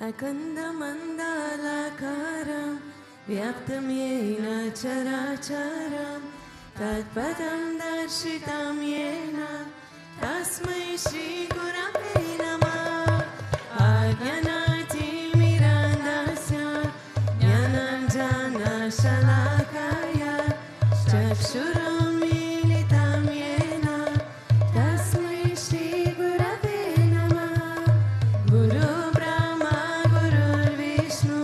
अकन्दमण्डलाकारं व्याप्तं येन चराचरं तत्पदं दर्शितं येन तस्मै श्रीगुरवे नमः। अज्ञानातिमिरान्धस्य ज्ञानाञ्जनशलाकया चक्षुरुन्मीलितं येन तस्मै श्रीगुरवे नमः। गुरुर्ब्रह्मा गुरुर्विष्णु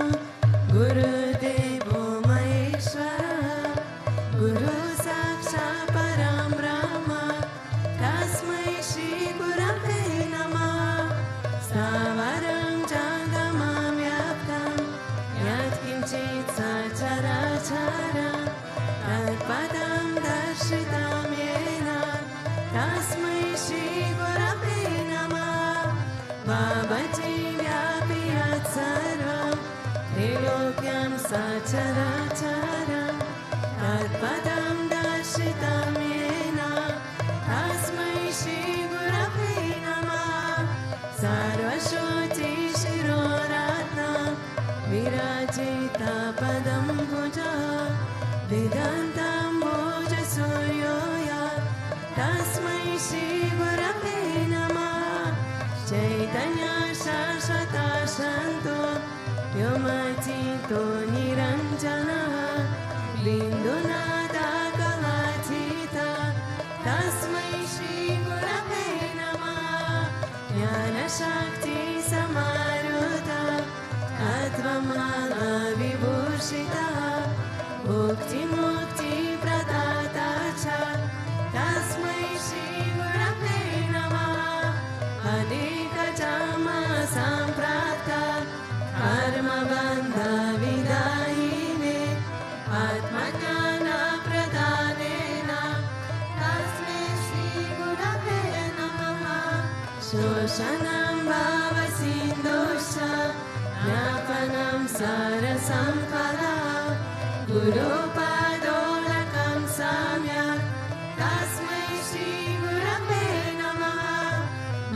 गुरुर्देवो महेश्वरः गुरुसाक्षात् परं ब्रह्म तस्मै श्रीगुरवे नमः। स्थावरं जङ्गमं व्याप्तं यत्किञ्चित् सचराचरं तत्पदं दर्शितं येन तस्मै श्रीगुरवे नमः। बाबाजी व्यापि यत्सर्वं त्रिलोक्यं सचराचरं तत्पदं दर्शितं येन तस्मै श्रीगुरवे नमः। सर्वश्रुतिशिरोरत्नं विराजितपदं भुजः वेदान्तं भोजसूर्योय तस्मै श्रीगुरवे नमः। चैतन्य शाश्वता शान्तो व्योमचितो निरञ्जनः बिन्दुनादाकलातीता तस्मै श्रीगुरवे नमः। ज्ञानशक्ति समारुता अध्वमाला विभूषिता मुक्तिप्रदाता च तस्मै श्रीगुरवे नमः। अनेकजन्म सम्प्राप्ता कर्मबन्धविदायिने आत्मज्ञानप्रदानेन तस्मै श्रीगुरवे नमः। शोषणं भावसिन्धुश्च ज्ञापनं सारसम्पदा गुरुपादोलकं सम्यक् तस्मै श्रीगुरवे नमः।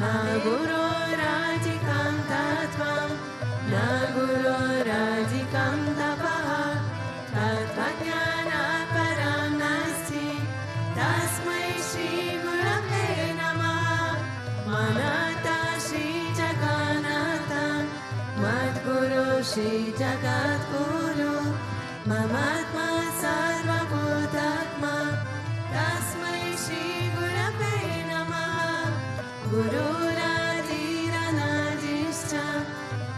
न गुरोराधिकं तत्त्वं न गुरोराधिकं तपः तत्त्वज्ञानपरं नास्ति तस्मै श्रीगुरवे नमः। मनता श्रीजगन्नाथं मद्गुरो श्रीजगद्गुरु ममात्मा सर्वभूतात्मा तस्मै श्रीगुरवे नमः। गुरुरादिरनादिश्च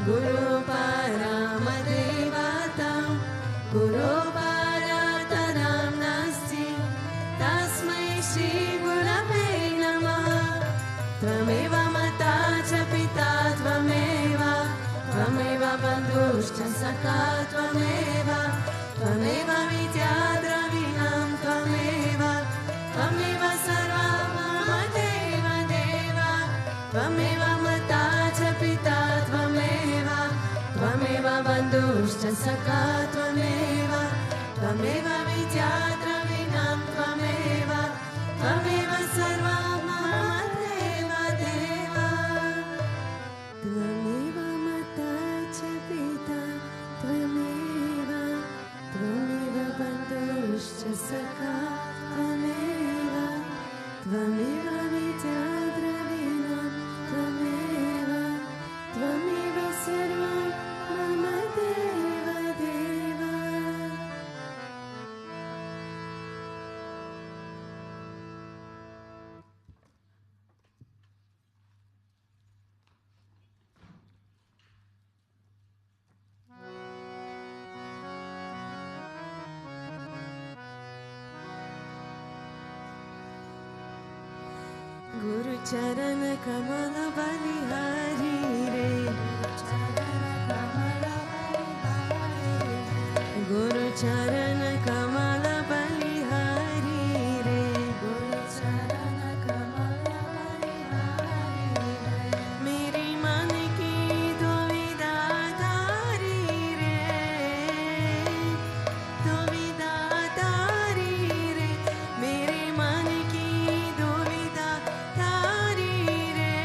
गुरुपरमदेवतं गुरुपरतरं नास्ति तस्मै श्रीगुरवे नमः। त्वमेव माता च पिता त्वमेव त्वमेव बन्धुश्च सखा त्वमेव त्वमेव विद्या द्रविणं त्वमेव त्वमेव सर्वं मम देव देव। त्वमेव माता च पिता त्वमेव त्वमेव बन्धुश्च सखा त्वमेव त्वमेव विद्या द्रविणं त्वमेव त्वमेव सर्वं मम देव देव। त्वमेव माता च पिता त्वमेव त्वमेव बन्धुश्च सखा त्वमेव त्वमेव विद्या द्रविणं त्वमेव त्वमेव सर्वं मम देव देव। गुरुचरण कमल बलिहारी रे गुरुचरण कमल बलिहारी रे गुरुचरण कमल बलिहारी रे। मेरी मन की दुविधा तारी रे दुविधा तारी रे। मेरे मन की दुविधा तारी रे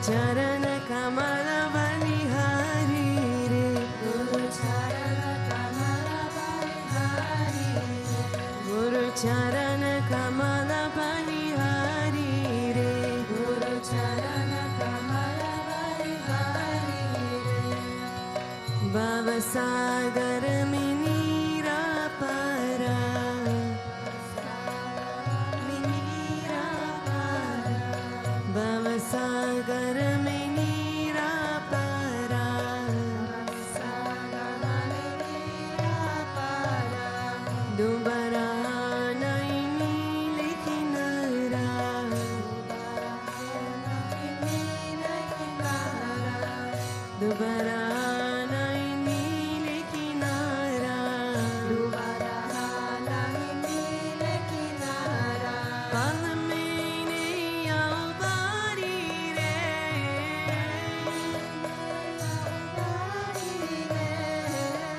चरण कमल बलिहारी रे गुरु चरण कमल बलिहारी गुरु चरण कमल बलिहारी रे गुरु चरण कमल बलिहारी रे भव सागर में नीरा पारा भव सागर में नीरा पारा दुबारा नहीं नील किनारा दुबारा नहीं नील किनारा पल में नहीं आओ बारी रे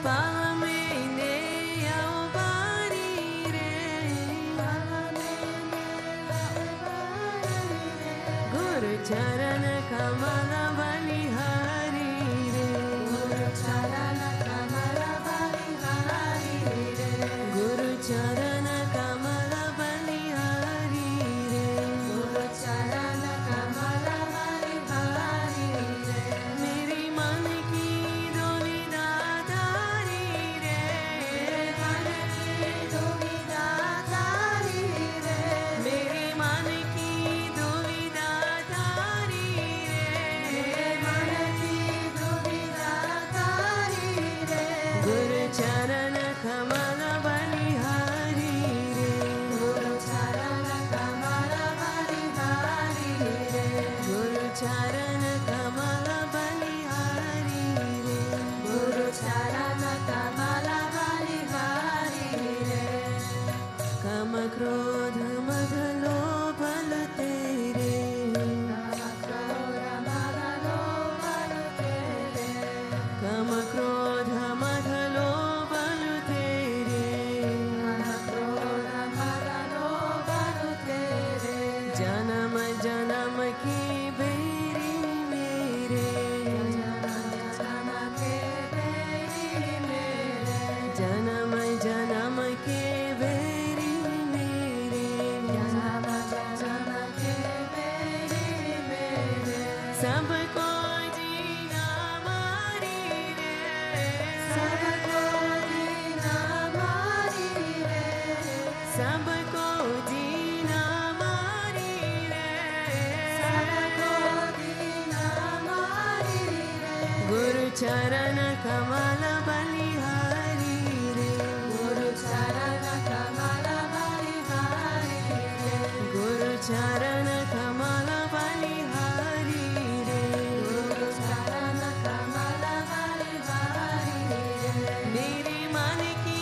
पल में नहीं आओ बारी रे गुरु चरण कमल बलिहारी रे गुरु चरण कमल बलिहारी रे गुरु चरण कमल बलिहारी रे गुरु चरण कमल बलिहारी रे मेरी मन की दुविधा तारी रे मन की दुविधा तारी रे मेरी मन की दुविधा तारी रे मन की दुविधा तारी रे गुरु चरण कमल बलिहारी रे गुरु चरण कमल बलिहारी रे गुरु चरण कमल बलिहारी रे गुरु चरण कमल बलिहारी रे कम क्रोध मद लोभ तेरे कम क्रोध मद लोभ तेरे जन्म जन्म की बेरी मेरे जन्म जन्म के बेरी मेरे सबको जीना मारी रे सबको जीना मारी रे सबको जीना मारी रे सबको जीना मारी रे गुरु चरण कमल बलिहारी रे गुरु चरण कमल बलिहारी रे गुरु चरण कमल बलिहारी रे गुरु चरण कमल बलिहारी रे मेरी मन की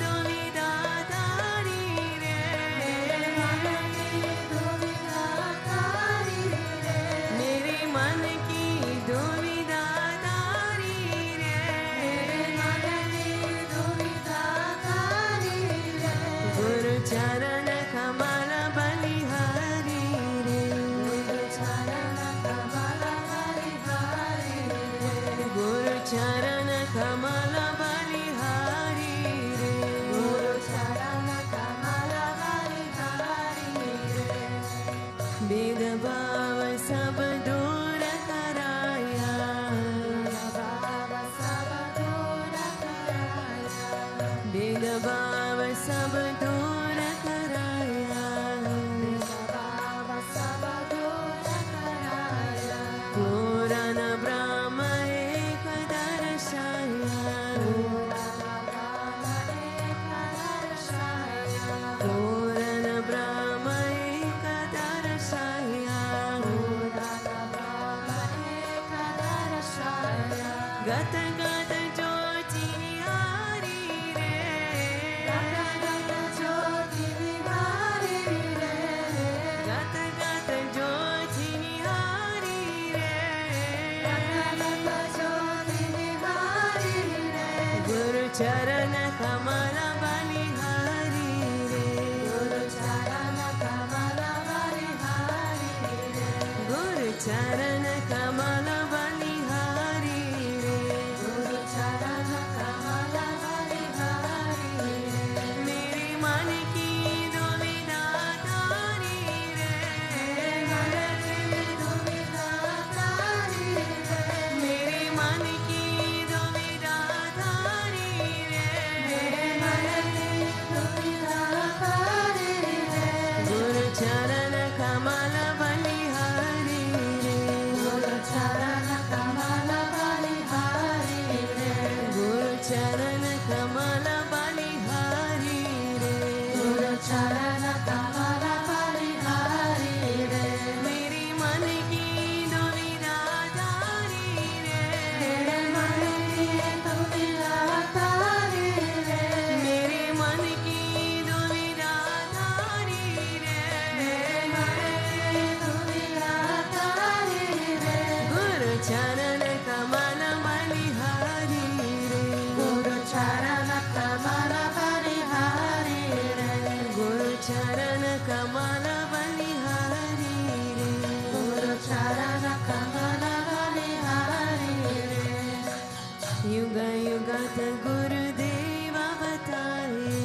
दुविधा तारी रे मेरे मन की दुविधा तारी रे मेरे मन की दुविधा तारी रे मेरे मन की दुविधा तारी रे गुरु चरण कमल बलिहारी रे गुरु चरण कमल बलिहारी रे गुरु चरण कमल बलिहारी रे गुरु चरण कमल बलिहारी रे भेदभाव सब दूर कराया भेदभाव सब दूर कराया पूरन ब्रह्म एक दर्शाया पूरन ब्रह्म एक दर्शाया गत गत जो चिनिहारी रे गत गत जो चिनिहारी रे गत गत जो चिनिहारी रे गत गत जो चिनिहारी रे गुरु चरण कमल बलिहारी रे गुरु चरण कमल बलिहारी रे गुरु चरण चरण कमल बलिहारी रे, मेरे मन की दुविधा तारी रे, मेरे मन की दुविधा तारी रे, मेरे मन की दुविधा तारी रे, मेरे मन की दुविधा तारी रे, गुरु चरण कमल बलिहारी रे, गुरु चरण कमल बलिहारी रे, गुरु चरण कमल बलिहारी रे, गुरु चरण कमल बलिहारी रे, युग युगत गुरुदेव बताए,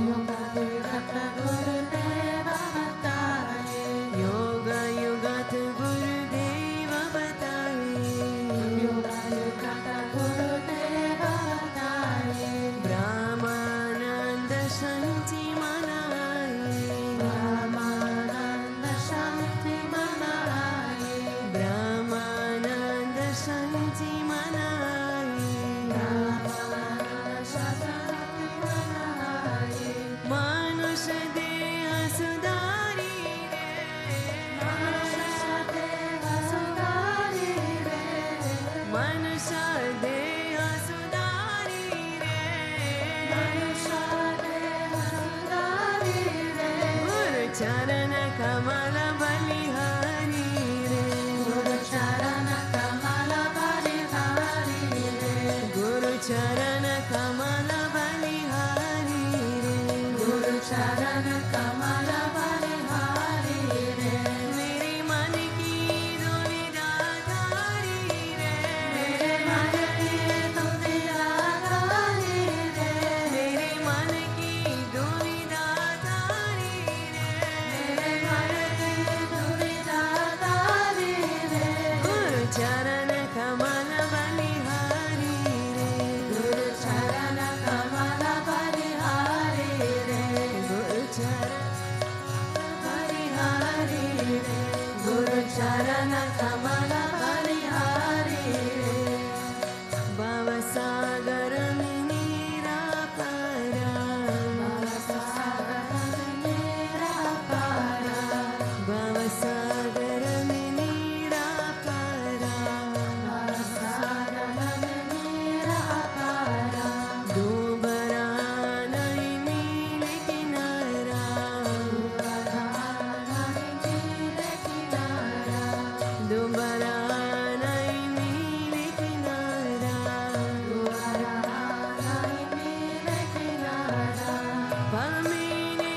युग युगत गुरुदेव बताए, योग युगत गुरुदेव बताए, युग युगत गुरुदेव बताए, ब्रह्मानंद शांति मनाए, ब्रह्मानंद शांति मनाए, ब्रह्मानंद शांति मनाए, ब्रह्मानंद शांति मनाए, मनुष्य देह सुधारी रे, मनुष्य देह सुधारी रे, मनुष्य देह सुधारी रे, मनुष्य देह सुधारी रे, गुरु चरण कमल बलिहारी रे, गुरु चरण कमल बलिहारी रे, गुरु चरण कमल बलिहारी रे, गुरु चरण कमल बलिहारी रे, मेरे मन की दुविधा तारी रे, मेरे मन की दुविधा तारी रे, मेरे मन की दुविधा तारी रे, मेरे मन की दुविधा तारी रे, गुरु चरण कमल बलिहारी रे, गुरु चरण कमल बलिहारी रे, गुरु चरण बलिहारी रे, गुरु चरण कमल बलिहारी रे, भवसागर में निराकारा, भवसागर मेरा पारा, भवसागर में निराकारा, भवसागर मेरा पारा, डूबरा नहीं मिले किनारा, डूबरा नहीं मिले किनारा, पलमेने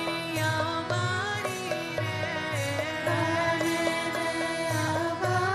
आओ बारी रे, पलमेने आओ बारी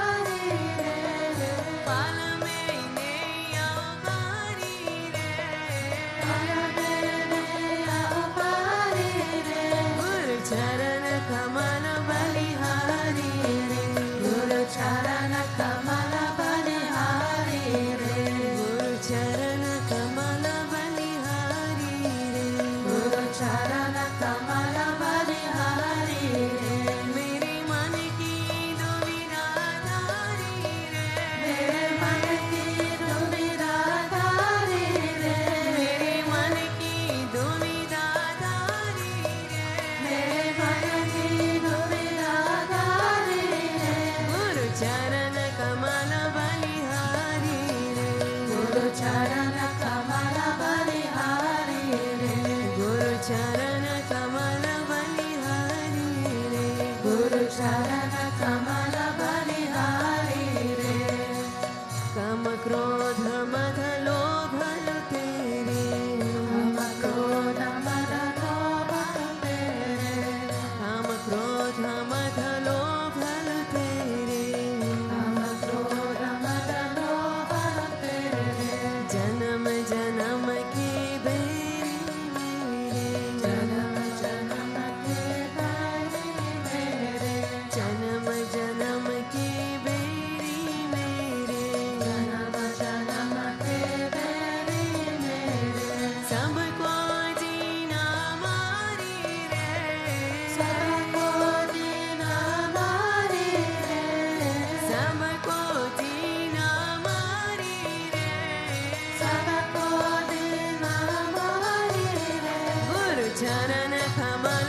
रे, गुरु चरण कमल बलिहारी रे, गुरु चरण कमल बलिहारी रे, गुरु चरण कमल बलिहारी रे, गुरु चरण कमल बलिहारी रे, मेरे मन की दुविधा तारी रे, मेरे मन की दुविधा तारी रे, मेरे मन की दुविधा तारी रे, मेरे मन की दुविधा तारी रे, गुरु चरण कमल बलिहारी रे, गुरु चरण कमल बलिहारी रे, गुरु चरण कमल बलिहारी रे, गुरु चरण कमल बलिहारी रे, काम क्रोध मद लोभ तेरे, हम क्रोध मद लोभ तेरे, काम क्रोध मद लोभ तेरे, हम क्रोध मद लोभ तेरे, जन्म जन्म के बैरी मेरे, जन्म जन्म के बैरी मेरे, जन्म जन्म के बैरी मेरे, जन्म जन्म के बैरी मेरे, सबको जीना मारी रे, सबको दीना मारी रे, सबको जीना मारी रे, सबको दीना मारी रे, गुरु चरण कमल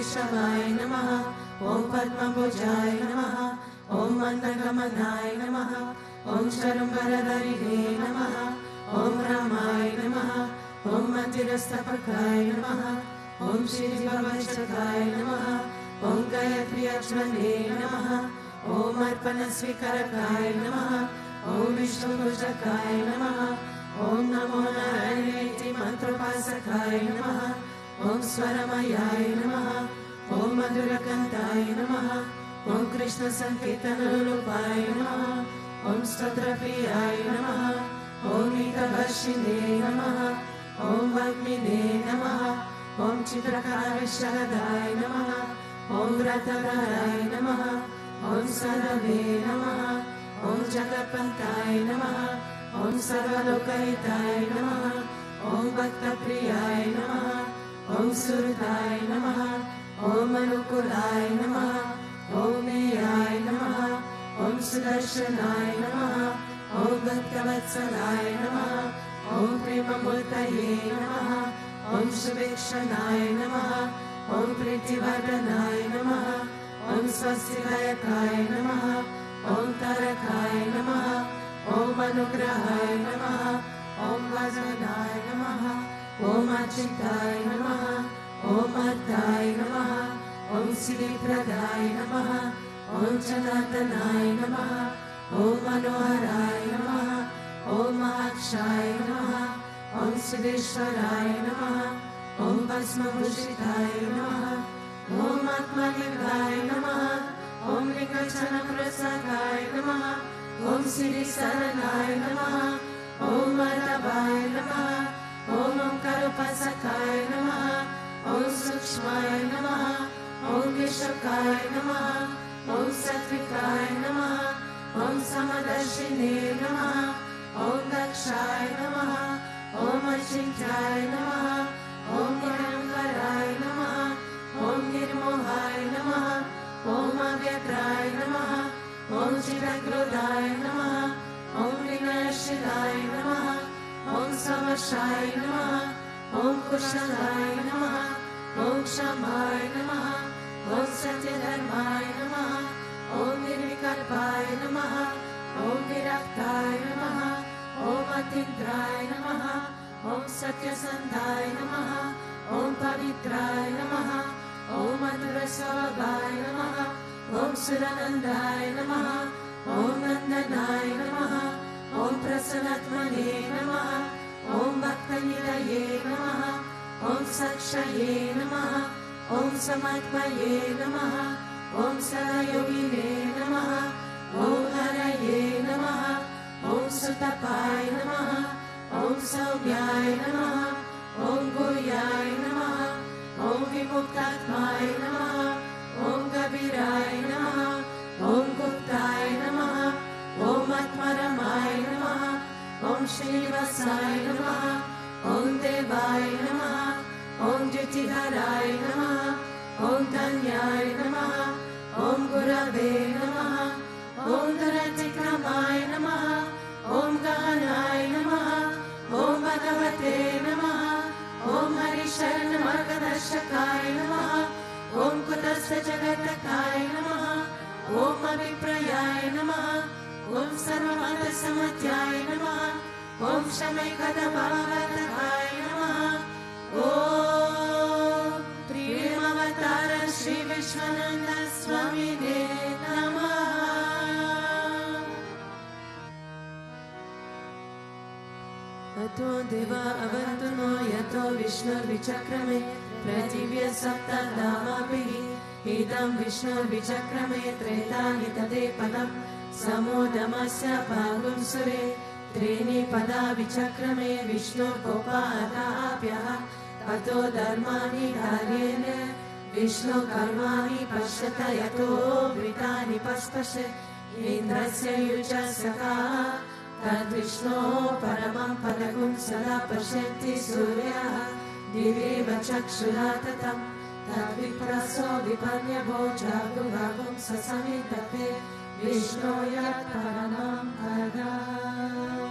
केशवाय नमः ॐ पद्मभुजाय नमः ॐ मन्दगमनाय नमः ॐ शर्म्भरधरिणे नमः ॐ रामाय नमः ॐ मन्दिरस्थपकाय नमः ॐ श्रीभवशकाय नमः ॐ गायत्री अच्मने नमः ॐ अर्पणस्वीकारकाय नमः ॐ विष्णुभुजकाय नमः ॐ नमो नारायणेति मन्त्रोपासकाय नमः ॐ स्वरमयाय नमः ॐ मधुरकन्ताय नमः ॐ कृष्णसङ्कीर्तनरूपाय नमः ॐ स्तोत्रप्रियाय नमः ॐ गीतवर्षिणे नमः ॐ वाग्मिने नमः ॐ चित्रकारविशारदाय नमः ॐ व्रतधराय नमः ॐ सदवे नमः ॐ जगत्पन्ताय नमः ॐ सर्वलोकहिताय नमः ॐ भक्तप्रियाय नमः ॐ सुहृदाय नमः ॐ अनुकूलाय नमः ॐ मेयाय नमः ॐ सुदर्शनाय नमः ॐ भक्तवत्सलाय नमः ॐ प्रेममूर्तये नमः ॐ शुभेक्षणाय नमः ॐ प्रीतिवर्धनाय नमः ॐ स्वस्तिदायकाय नमः ॐ तारकाय नमः ॐ अनुग्रहाय नमः ॐ वजनाय नमः ॐ अच्युताय नमः ॐ अर्धाय नमः ॐ श्रीप्रदाय नमः ॐ जनार्दनाय नमः ॐ मनोहराय नमः ॐ महाक्षाय नमः ॐ सिद्धेश्वराय नमः ॐ भस्मभूषिताय नमः ॐ आत्मलिंगाय नमः ॐ लिंगचनप्रसादाय नमः ॐ श्रीशरणाय नमः ॐ माधवाय नमः ॐ ओंकारोपासकाय नमः ॐ सूक्ष्माय नमः ॐ विशुकाय नमः ॐ सात्विकाय नमः ॐ समदर्शिने नमः ॐ दक्षाय नमः ॐ अचिन्त्याय नमः ॐ निरङ्काराय नमः ॐ निर्मोहाय नमः ॐ अव्यग्राय नमः ॐ चिरक्रोधाय नमः ॐ विनाशिलाय नमः ॐ समशाय नमः ॐ कुशलाय नमः ॐ क्षमाय नमः ॐ सत्यधर्माय नमः ॐ निर्विकल्पाय नमः ॐ विरक्ताय नमः ॐ अतीन्द्राय नमः ॐ सत्यसन्धाय नमः ॐ पवित्राय नमः ॐ मधुरस्वभावाय नमः ॐ सुरानन्दाय नमः ॐ नन्दनाय नमः ॐ प्रसन्नात्मने नमः ॐ भक्तनिलये नमः ॐ साक्षये नमः ॐ समात्मये नमः ॐ सहयोगिने नमः ॐ हरये नमः ॐ सुतपाय नमः ॐ सौम्याय नमः ॐ गुह्याय नमः ॐ विमुक्तात्माय नमः ॐ कबीराय नमः ॐ गुप्ताय नमः ॐ आत्मरमाय नमः ॐ श्रीनिवासाय नमः ॐ देवाय नमः ॐ ज्योतिधराय नमः ॐ धन्याय नमः ॐ गुरवे नमः ॐ दुरतिक्रमाय नमः ॐ गहनाय नमः ॐ भगवते नमः ॐ हरिशरण मार्गदर्शकाय नमः ॐ कुतस्थ जगत्काय नमः ॐ अभिप्रयाय नमः ॐ सर्वमतसमध्याय नमः ॐ शमैकदभावतकाय नमः ॐ प्रेमावतार श्री विश्वानंद स्वामिने नमः। अतो देवा अवन्तुनो यतो विष्णुर्विचक्रमे पृथिव्य सप्तधामाभिः इदं विष्णुर्विचक्रमे त्रेतानि तदे पदम् समोदमस्य भागुं सुरे त्रीणि पदा विचक्रमे विष्णुर्गोपादाभ्यः अतो धर्माणि धार्येण विष्णुकर्माणि पश्यत यतो वृतानि पस्पश्य इन्द्रस्य युजसखा तद्विष्णोः परमं पदगुं सदा पश्यन्ति सूर्यः दिवेव चक्षुरा ततं तद्विप्रसो विपन्यभोजागुभागुं ससमितते विष्णो यत् परमं पदम्।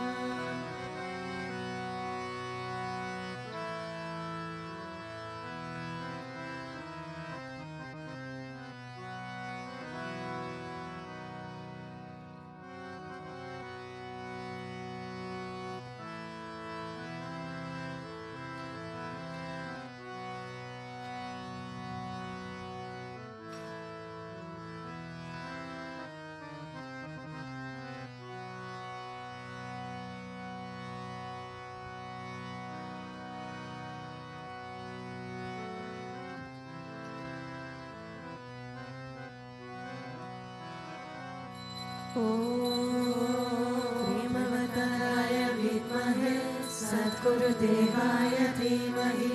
प्रेमवताय विद्महे सद्गुरुदेवाय धीमहि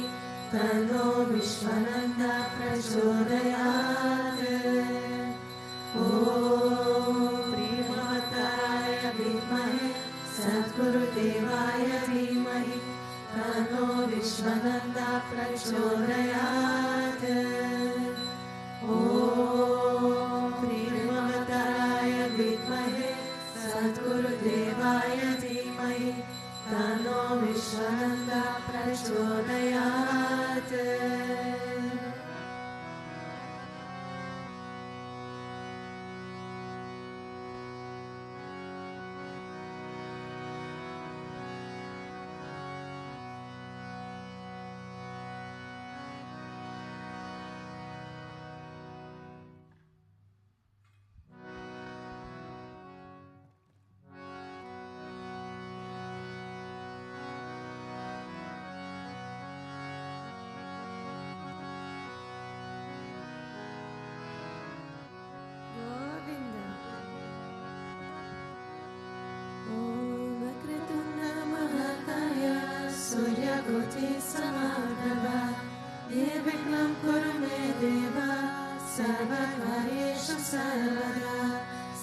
तन्नो विश्वनन्दा प्रचोदयात्। ॐ प्रेमवताय विद्महे सद्गुरुदेवाय धीमहि तन्नो विश्वनन्दा प्रचोदयात्। ॐ प्रेमवताय विद्महे सद्गुरुदेवाय धीमहि तन्नो विश्वनन्दा प्रचोदयात्। समागमा निर्विघ्नं कुरु मे देव सर्वकार्येषु सर्वदा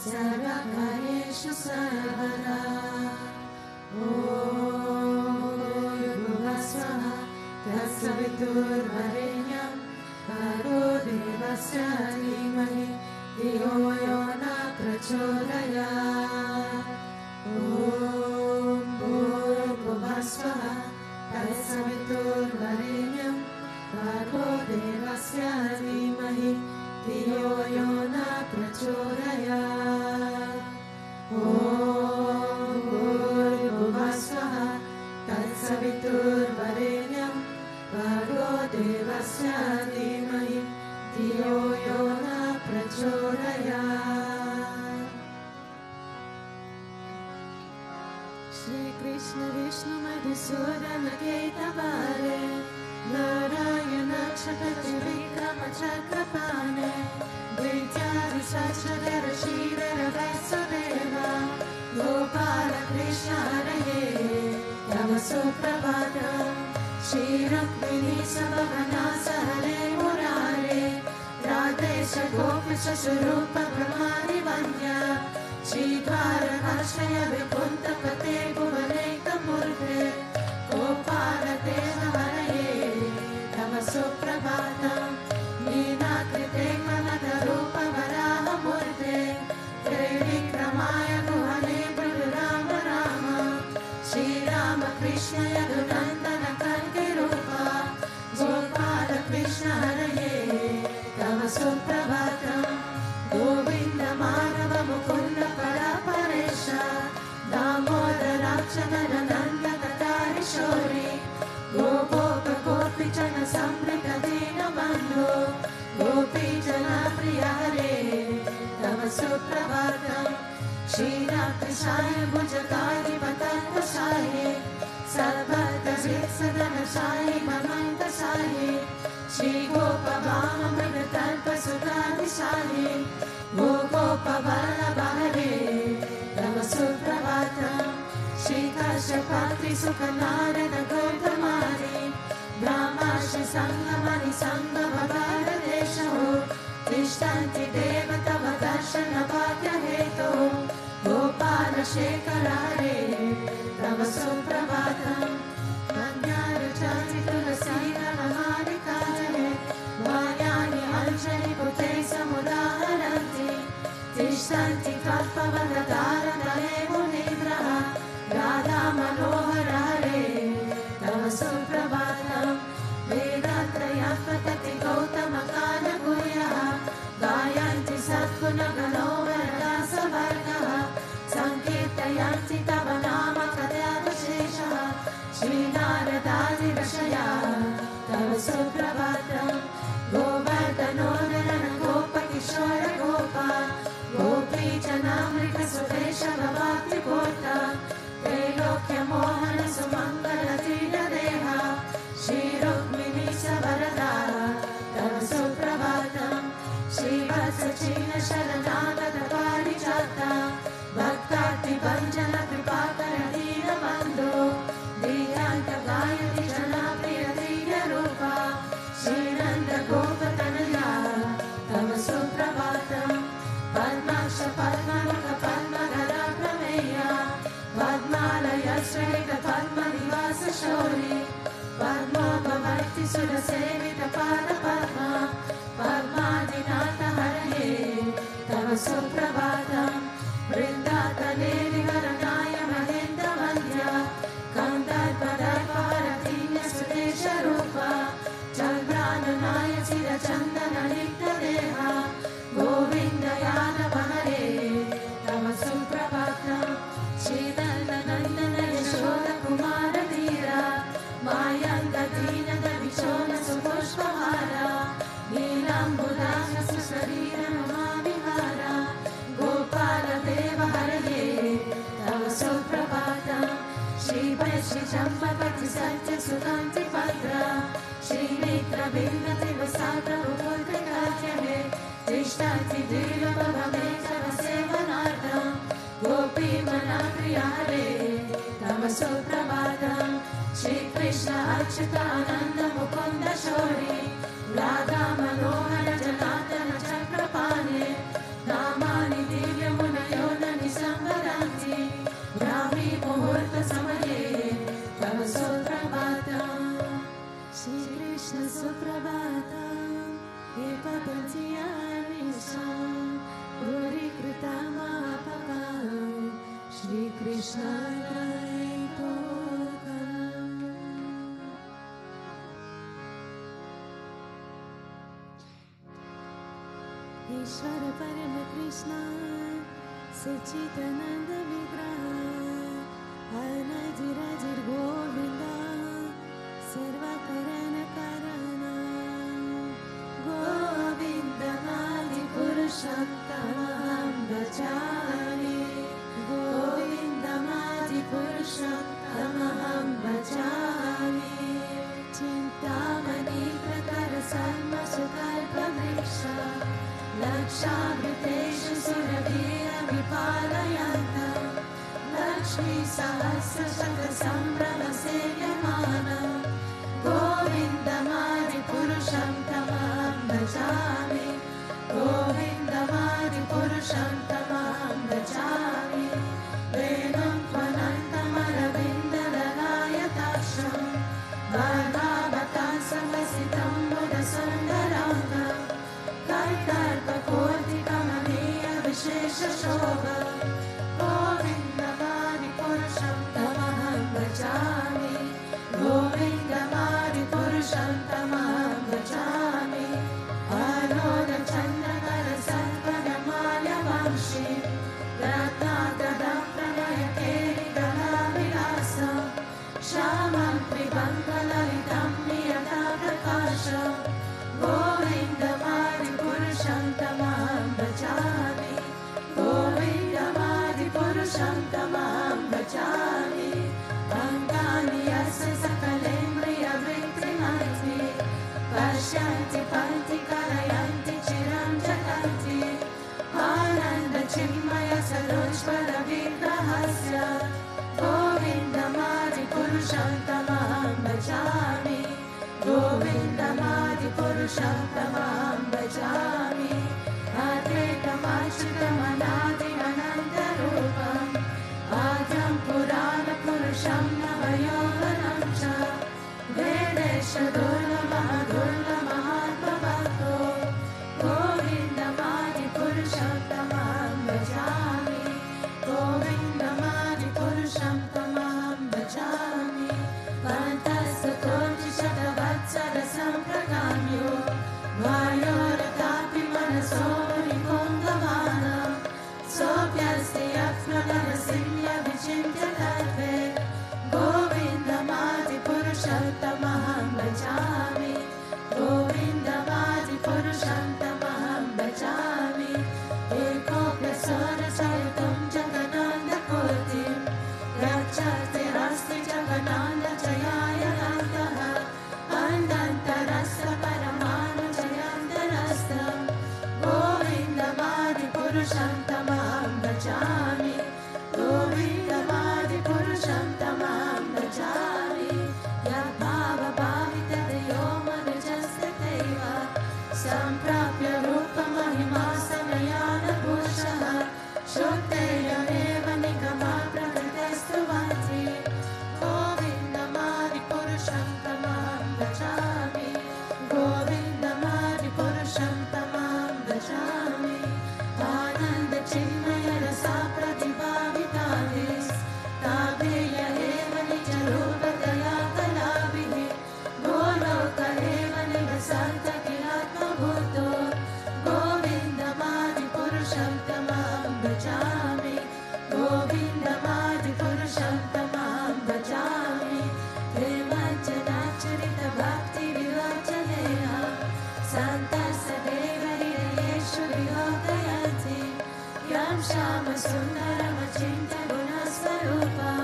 सर्वकार्येषु सर्वदा। ॐ भूर्भुवस्वः तत्सवितुर्वरेण्यं भर्गो देवस्य धीमहि धियो यो न प्रचोदयात्। ॐ भूर्भुवस्वः तत्सवितुर्वरेण्यं भर्गो देवस्य धीमहि धियो यो न प्रचोदयात्। ॐ भूर्भुवस्वः तत्सवितुर्वरेण्यं भर्गो देवस्य धीमहि धियो यो न प्रचोदयात्। श्री कृष्ण विष्णु मधुसूदन केतवारे नारायण क्षपति विक्रम चक्रपाणे द्विजारि सचर श्रीधर वैसुदेवा गोपाल कृष्ण हरे तव सुप्रभातम्। श्री रुक्मिणी सबवना सहरे मुरारे राधेश गोपीश स्वरूप ब्रह्मादि वन्द्या श्रीद्वारकाश्रय विकुन्तपते भुवनैकमूर्ते गोपाल देवहरये तव सुप्रभातम्। मीनाकृते कनकरूप वराहमूर्ते त्रिविक्रमाय गुहने बलराम राम श्रीराम कृष्ण यदुनन्दन कल्किरूपा गोपाल कृष्ण हरये तव सुप्रभातम्। गोविन्द माधव मुकुन्द परापरेश दामोदराक्ष नरनन्दन किशोरी गोपोक गोपीजन संवृत दीनबन्धो गोपीजना प्रिय हरे तव सुप्रभातम्। क्षीराब्धिसाय भुजगारि पतङ्गसाये सर्वभक्तवत्सदनसाये ममङ्गसाये श्रीगोपवाममृतल्पसुधादिसाये गोगोपवल्लभ हरे तव सुप्रभातम्। श्रीकाश्यपात्रि सुखनारद गौतमारि ब्रह्माश्री सङ्गमणि सङ्गमभारतेशो तिष्ठन्ति देव तव दर्शन भाग्यहेतो गोपाल शेखर हरे तव सुप्रभातम्। कन्यारुचारि तुलसीदलमालिकाजने वार्याणि अंशनि पुते समुदाहरन्ति तिष्ठन्ति त्वत्पवनधारतले मुनीन्द्रः राधा मनोहर हरे तव सुप्रभातम्। वेदत्रयं पठति गौतमकालगुह्यः गायन्ति सद्गुणगणो वरदासवर्गः सङ्कीर्तयन्ति तव नाम कथाविशेषः श्रीनारदादिऋषयः तव सुप्रभातम्। गोवर्धनोदरन गोपकिशोर गोपा गोपीजनामृत सुरेशव भक्तिपूर्ता त्रैलोक्यमोहन सुमङ्गल दीनदेहा श्रीरुक्मिणी सवरदा तव सुप्रभातम्। श्रीवत्सचिन शरणागत पारिजाता भक्तार्तिभञ्जन कृपाकर दीनबन्धो दीनान्त गायति जनाप्रिय दीनरूपा श्रीनन्द गोपतनया तव सुप्रभातम् पद्माक्ष पद्ममुख पद्मधर प्रमेया पद्मालय श्वेत पद्मनिवास शौरी पद्मोपवर्ति सुरसेवित पाद पद्मा पद्मादिनाथ हरये तव सुप्रभातम् वृन्दातले विहरणाय महेन्द्र वन्द्या कन्दर्पदर्पहरतीन्य सुदेश रूपा चन्द्राननाय चिरचन्दन नित्यदेहा गोविन्द यादव हरे तव सुप्रभातम् श्रीनन्दनन्दन यशोद कुमार धीरा मायन्द दीनद विचोन सुपुष्पहारा नीलाम्बुदास सुशरीर महाविहारा गोपाल देव हरये तव सुप्रभातम् श्री चम्पपति सत्य सुकान्ति पत्रा श्रीनेत्र बिन्दति वसात्र उपद्रकार्यमे तिष्ठन्ति दीर्घभवे तव सेवनार्थम् गोपी मना प्रिया हरे तव सुप्रभातम् श्रीकृष्ण अच्युतानन्द मुकुन्द शौरी राधा मनोहर जनार्दन चक्रपाणे नामानि दिव्यमुनयो न निसंवदन्ति ब्राह्मी मुहूर्त समये तव सुप्रभातम् श्रीकृष्ण सुप्रभातम् हे पतञ्जयानिशम् भूरि कृता मापपा श्रीकृष्णाग्रैतोकम् ईश्वर परम कृष्ण सच्चिदानंद विग्रह अनादिराजिर गोविंद सर्वकरण कारण गोविंदमादि पुरुषोत्तमं भजामि गोविंदमादि पुरुषोत्तमं भजामि चिन्तामणि प्रकर सन्मसुकल्पवृक्ष लक्षावृतेषु सुरवीरविपालयन्तम् लक्ष्मी सहस्रशतसम्भ्रमसेव्यमानम् गोविन्दमादिपुरुषं तमहं भजामि गोविन्दमादिपुरुषं तमहं भजामि वेणुं त्वनन्तमरविन्ददलायताक्षं वार्धावतांसमसितं मुदसुन्दराङ्गम् कर्कल्पकोटिकमनीय विशेषशोभम् गोविन्दमादिपुरुषं तमहं भजामि गोविन्दमादिपुरुषं तमहं भजामि आलोकचन्द्रकर सत्पदमाल्यवंशी रत्नाकरं प्रणयकेलिगलाविलासं श्यामं त्रिभङ्गललितं नियताप्रकाशम् गोविन्दमादिपुरुषं तमहं भजामि गोविन्दमादिपुरुषं तमहं भजामि अङ्गानि यस्य सकलेन्द्रियवृत्तिमन्ति पश्यन्ति पन्ति कलयन्ति चिरं जगन्ति आनन्दचिन्मय सरोज्वलविग्रहस्य गोविन्दमादिपुरुषं तमहं भजामि गोविन्दमादिपुरुषं तमहं भजामि अद्वैतमच्युतमनादिमनन्तरूपम् आद्यं पुराणपुरुषं नवयौवनं च वेदेश दुर्लभमहात्मभक्तो गोविन्दमादिपुरुषं तमहं भजामि गोविन्दमादिपुरुषं तमहं भजामि पन्तस्तुकोटिशतवत्सरसम्प्रगाम्यो वायोरतापि मनसो मुनिपुङ्गवानं सोऽप्यस्ति यत्प्रदर्शिन्यविचिन्त्य तत्त्वे गोविन्दमादिपुरुषं तमहं भजामि पुरुषं तमहं भजामि गोविन्दमादिपुरुषं तमहं भजामि यद्भावभावितदयो मनुजस्य तैव सम्प्राप्य रूपमहिमा समयानभूषः श्रुतेयमेव निगमा प्रकृतिस्तु भाति गोविन्दमादिपुरुषं तमहं भजामि गोविन्दमादिपुरुषं तमहं भजामि आनन्दचिन्मय रसा प्रतिभाविताभिस्ताभिर्य एव निजरूपतया कलाभिः गोलोक एव निवसन्त किलात्मभूतो गोविन्दमादिपुरुषं तमहं भजामि गोविन्दमादिपुरुषं तमहं भजामि प्रेमाञ्जनाचरित भक्तिविलोचनेन सन्तः सदैव हृदयेषु विलोकयन्ति यं श्यामसुन्दरमचिन्त्य गुणस्वरूपं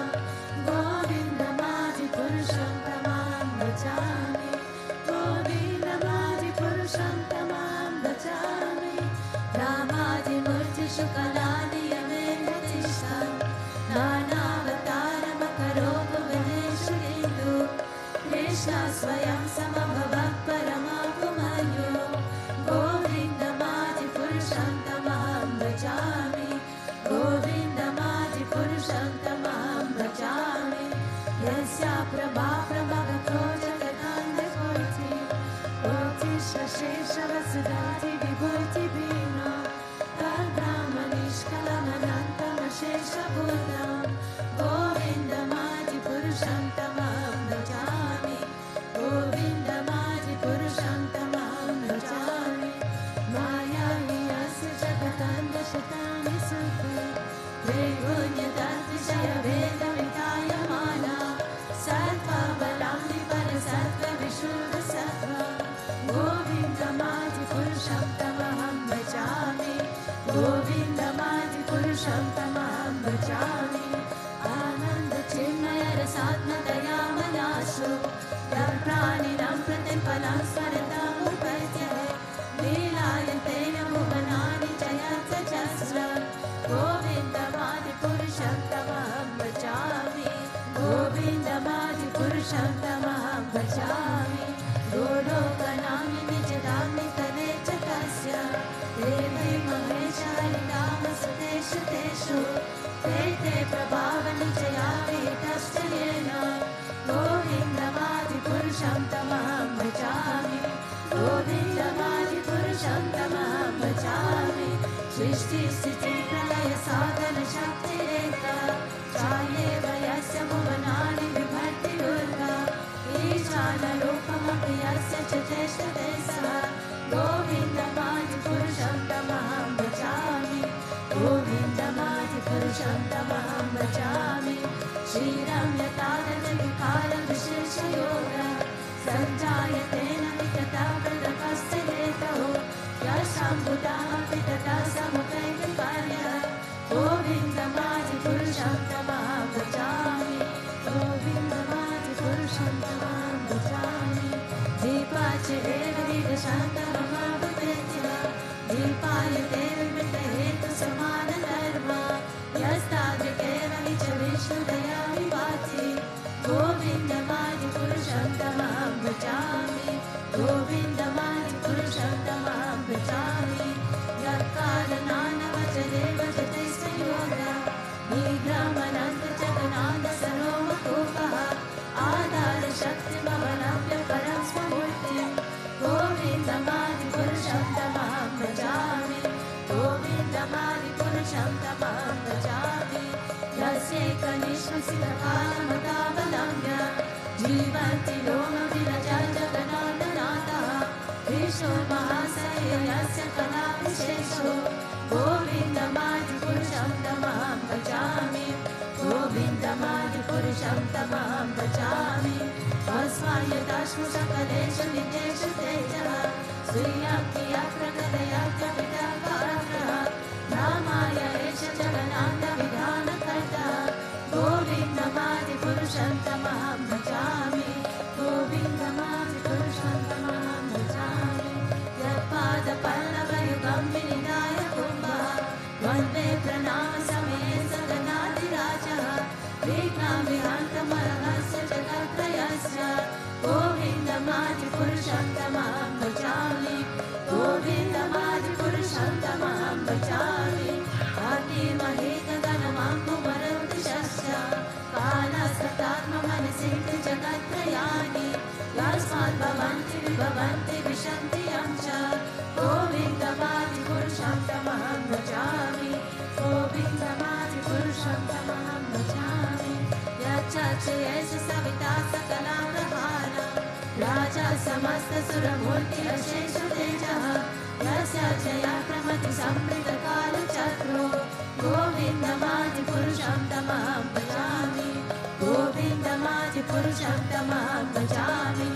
गोविन्दमादिपुरुषं तमहं भजामि गोविन्दमादिपुरुषं तमहं भजामि रामादिमूर्तिषु कलानियमेन तिष्ठन् नानावतारमकरोतु भुवनेषु हिन्दु कृष्ण स्वयं समभवत् परमात्मयो गोविन्दमादिपुरुषं तमहं भजामि गोविन्दमादिपुरुषं तमहं भजामि यस्य प्रभा प्रभवतो जगदान्धकोटि कोटिश्वशेषवसुधाति विभूतिभिन्नो तद्ब्रह्मनिष्कलमनन्तमशेषभूतं गोविन्दमादिपुरुषं तमहं भजामि गोविन्दमादिपुरुषं तमहं भजामि मायावीयस्य जगदन्धशतानि सुखे त्रैगुण्यतत्विषयभेदवितायमाना सत्त्वबलं विपरसत्त्वविशुद्धसत्त्व गोविन्दमादिपुरुषं तमहं भजामि गोविन्दमादिपुरुषं तमहं भजामि आनन्दचिन्मयरसात्मतया मनासु यं प्राणिनं प्रतिफलं स्मरतामुपैत्य लीलायतेन भुवनानि जयत्यजस्र गोविन्दमादिपुरुषं तमहं भजामि गोविन्दमादिपुरुषं तमहं भजामि गोलोकनाम्नि निजदाम्नितले च तस्य देवी महेश हरिनामसुतेषु तेषु ते ते प्रभावनिजया वेदश्च येन गोविन्दमादिपुरुषं तमहं भजामि गोविन्दमादिपुरुषं तमहं भजामि सृष्टिस्थितिप्रलयसाधनशक्तिरेका चायेव यस्य भुवनानि बिभर्ति दुर्गा ईशानरूपमपि यस्य च चेष्टते सः गोविन्दमादिपुरुषं तमहं भजामि गोविन्दमादिपुरुषं तमहं भजामि श्रीरम्यतारजविकारविशेषयोग सञ्जायतेन वितता प्रदपस्य हेतौ यशम्भुतामपि तथा समुपैकपर्य गोविन्दमादिपुरुषं तमहं भजामि गोविन्दमादिपुरुषं तमहं भजामि दीपाचरेण विदशान्तमहाभुतेत्य दीपायते विमृतहेतुसमानधर्म यस्तादृकेव निज विष्णुदया विभाति गोविन्दमादिपुरुषं तमहं भजामि गोविन्दमादिपुरुषं तमहं भजामि यत्कारणनानवचने भजते संयोगा निग्रहमनन्तजगनान्दसरोमकूपः आधारशक्तिमवलम्ब्य स्वमूर्तिं गोविन्दमादिपुरुषं तमहं भजामि गोविन्दमादिपुरुषं तमहं भजामि यस्यैकनिश्वसितकालमतावलम्ब्य जीवन्ति लोमविरजा जगन्नाथनाथः विष्णु महाशयस्य कलाविशेषो गोविन्दमादिपुरुषं तमहं भजामि गोविन्दमादिपुरुषं तमहं भजामि अस्मायदाश्मु सकलेषु नितेषु तेजः श्रियं किया प्रकटयत्यपितपात्रः रामाय एष जगन्नाथविधानकर्ता गोविन्दमादिपुरुषं तमहं भजामि गोविन्दमादिपुरुषं तमहं भजामि यत्पादपल्लवयुगं विनिधाय कुम्भः पुरुषं तमहं भजामि यच्च सविता सकलाग्रहारं राजा समस्तसुरमूर्ति अशेषतेजः यस्य जया प्रमति संवृतकालचक्रो गोविन्दमादिपुरुषं तमहं भजामि गोविन्दमादिपुरुषं तमहं भजामि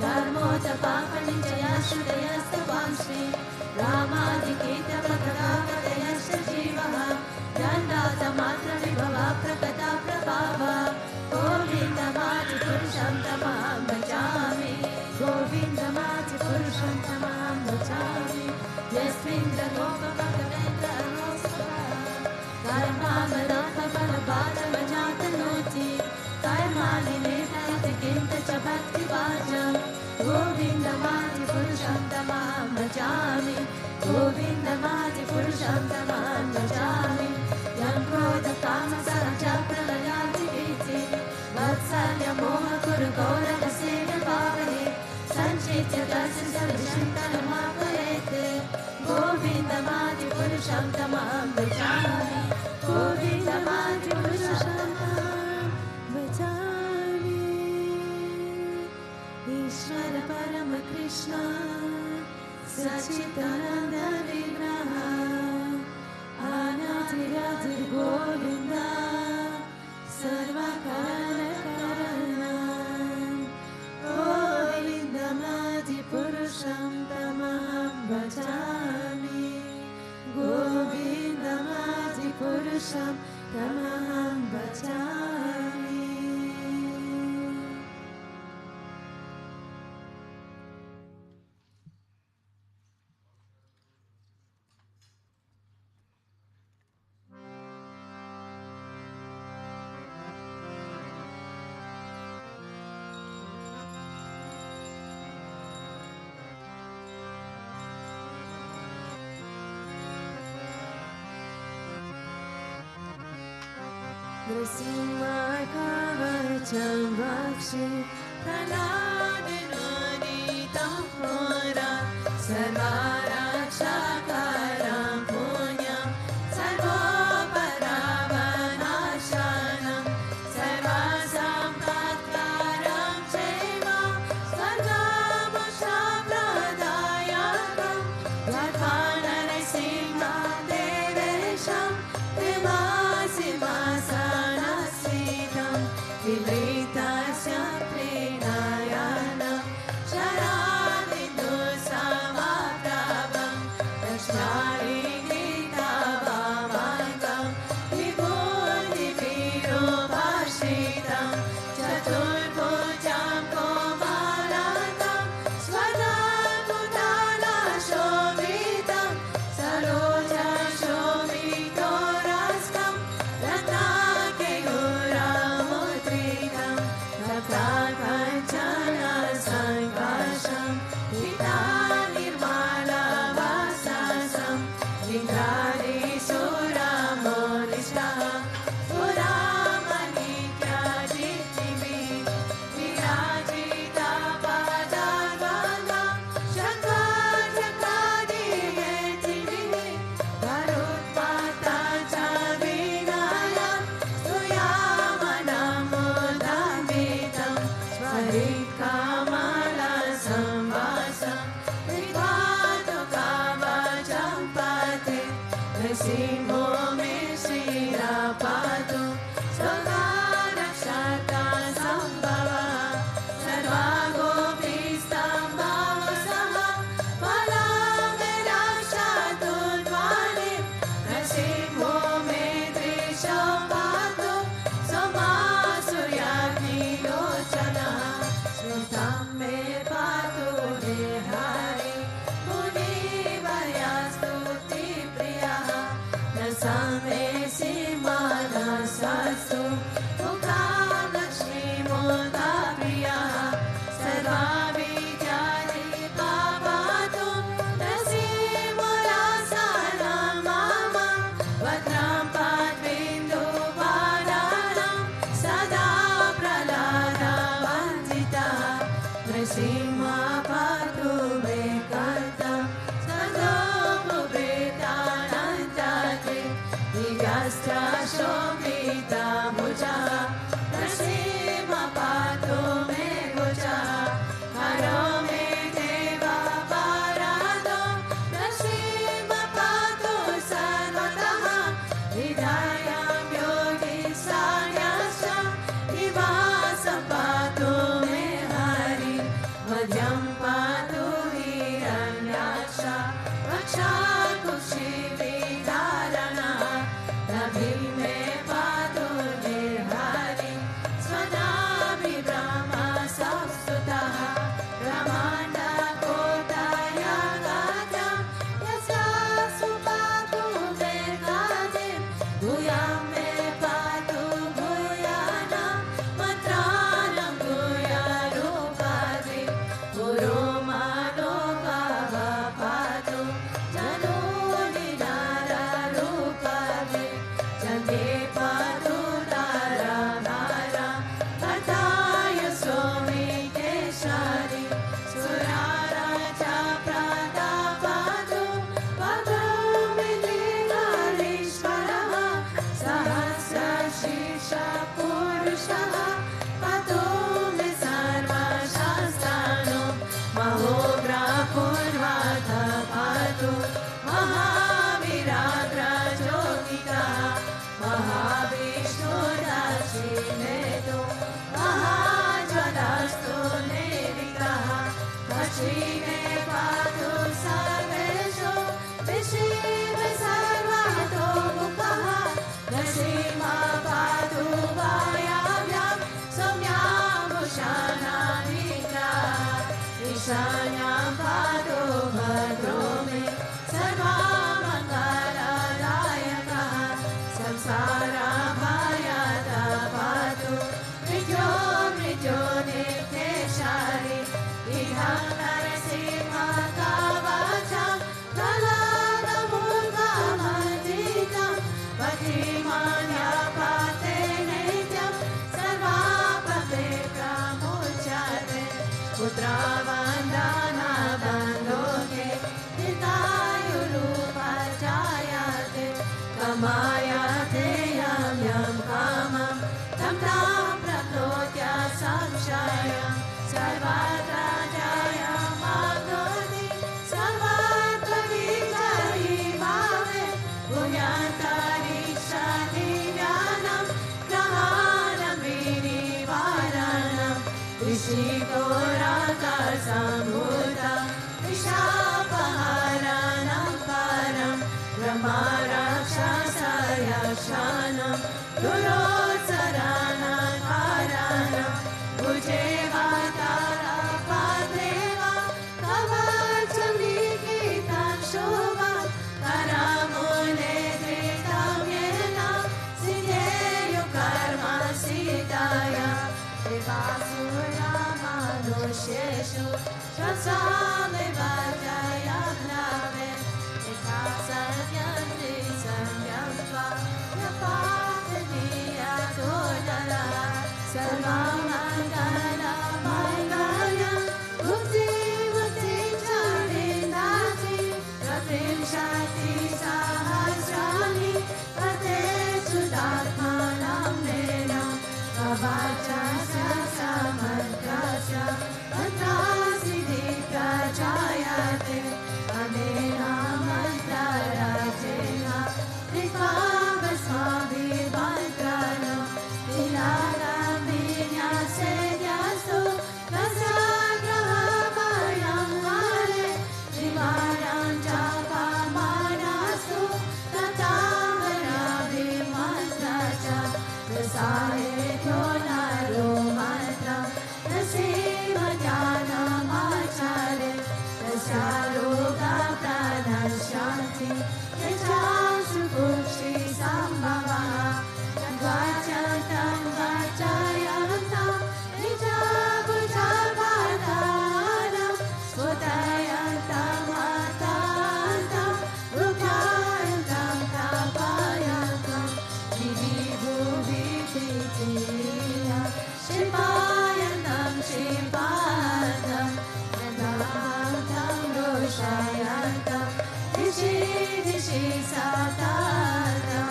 धर्मोत्पापनिचयाश्रुतयस्तवांश्री रामादिकेतवकथाकथयश्च जीवः दण्डातमात्रविभवा प्रकटा प्रभावा गोविन्दमादिपुरुषं तमहं भजामि गोविन्दमादिपुरुषं तमहं भजामि कर्मामदात्मफलपादवजातनोति कर्माणि नेतयति किञ्च च भक्तिभाजं गोविन्दमादिपुरुषं तमहं भजामि गोविन्दमादिपुरुषं तमहं भजामि यं क्रोधकामसहज प्रलयाति भीति वत्सल्यमोहकुरुगौरवसेन पावने सञ्चित्य तस्य सर्वचिन्तनमापयेत् गोविन्दमादिपुरुषं तमहं भजामि गोविन्दमादिपुरुषं तमहं भजामि ईश्वर परम कृष्ण सच्चिदानन्द विग्रह अनादिरादिर् गोविन्द सर्वकारणकारण गोविन्दमादिपुरुषं तमहं भजामि गोविन्दमादिपुरुषं तमहं भजामि नृसिंहकवचं वक्षे प्रह्लादनादितं घोरा सर्वारक्षकरं पुण्यं सर्वोपरावनाशनं सर्वसम्पत्करं चैव सर्वमोक्षप्रदायकं भगवान् नरसिंहदेवेशं त्रिमासिमासनस्थितं विवृतस्य प्रेणायानं शरादिन्दुसमप्रभं दक्षिणायनितवामार्गं विभूतिभिरुपाश्रितं चतुर्भुजं कोमलतं स्वदाभूतानशोभितं सरोजशोभितोरस्कं रत्नाकेयूरमुद्रितं तप्तकाञ्चनसङ्काशं पीतानिर्मलवाससं इन्द्रादिसूरमोनिष्टः पुरामणिक्यदीप्तिभिः विराजितपदार्वणं शङ्खचक्रादिकीर्तिभिः गरुत्पातं च विनयं स्तूयमानमुदान्वितं स्फटिकमलसंवासं विभातो कवचं पते नृसिंहो मे शिरपातु स्वगारक्षता सम्भवः सर्वगोपीस्तम्भवसः फलमेरक्षतु ध्वनि नृसिंहो मे दृशो पातु सोमासूर्याग्निलोचनः स्मृतं मे पातु मे हरि मुनिवर्यस्तुतिप्रियः न समे सीमानसा वज्रशोभिता भुजः नरसिंहपादो मे भुजः हरो मे देववरदो नरसिंहपादो सर्वतः हृदयं योगिसान्यश्च निवासं पातु मे हरि वज्रं पातु हिरण्याक्ष रक्षाकुक्षिविधारणः नभिं मे पातु निर्हरि स्वदाभिब्रह्म संस्तुतः ब्रह्माण्डकोटयगतं यस्यास्तु पातु मे गादिं भूयां मे पातु भूयानं मन्त्राणं भूयारूपादि गुरो मानो भव पातु जनो निनाररूपादि जन्ते पातु नारायणं तथाय स्वामी केशरि सुराराजा प्रतापादो भद्रमिलिङ्गेश्वरः सहस्रशीर्ष पुरुषः पातु मे सर्वशास्त्राणो महोग्रपूर्वाध पातु महावीराग्रजोगितः महाविष्णुदक्षिणेतो महाज्वलस्तु निरितः दक्षिणे पातु सर्वेषु विषीमे सर्वतो मुखः नरसिंह पातु वायव्यां सौम्याभूषणविग्रहः ईशान्यां पातु भद्रो मे सर्वमङ्गलदायकः संसारभयद पातु मृत्योर्नित्यशरि इदं नरसिंहकवचं प्रह्लादमुर्गमण्डितं पतिमान्यपते नित्यं सर्वापवित्रमुच्यते पुत्रवन्दनबन्धोगे दीर्घायुरुपजायते कमायते यं यं कामं तं तं प्रप्नोत्य संशयं सर्वत्र जयमाप्नोति सर्वत्र विजयी भावे पुण्यन्तरिक्षति ज्ञानं ग्रहाणं विनिवारणं ऋषिकोराकसम्भूतं विशापहरणं परं ब्रह्मराक्षसयक्षानं दुरोत्सरणं हरणं भुजेवातारपदेव कवचं लिखितं शोभं करमूले धृतं येन सिद्धेयु कर्म सिद्धया देवासुरमनुष्येषु स्वसामेव जयं लभेत् यथा सत्यन्ति संयं वा यपातति यतो नरः सर्वं मङ्गलमङ्गलं बुद्धिमुक्तिं च विन्दति चतुर्विंशतिसहस्राणि प्रत्यक्षुदात्मानं मेनं कवचस्य समर्थस्य मन्त्रसिद्धिप्रजायते अनेन मन्त्रराजेन त्रिकावस्माभिमन्त्रणं तिलालं विन्यासेद्यस्तु तस्य ग्रहभयं हरे त्रिवारं जपमानस्तु तथामराभिमन्त्रश्च रसायतो नरो मन्त्रं नरसिंहज्ञानमाचरे तस्य रोगप्रदशान्ति यचाशु कुक्षिसम्भवः गच्छन्तं गच्छयन्तं निजभुजपदानं स्फुटयन्तं हतान्तं रुक्षायन्तं तपायन्तं विधिभुविधितीया शिल्पायन्तं शिल्पान्तं यदान्तं दोषायन्तं दिशि दिशि सतान्तं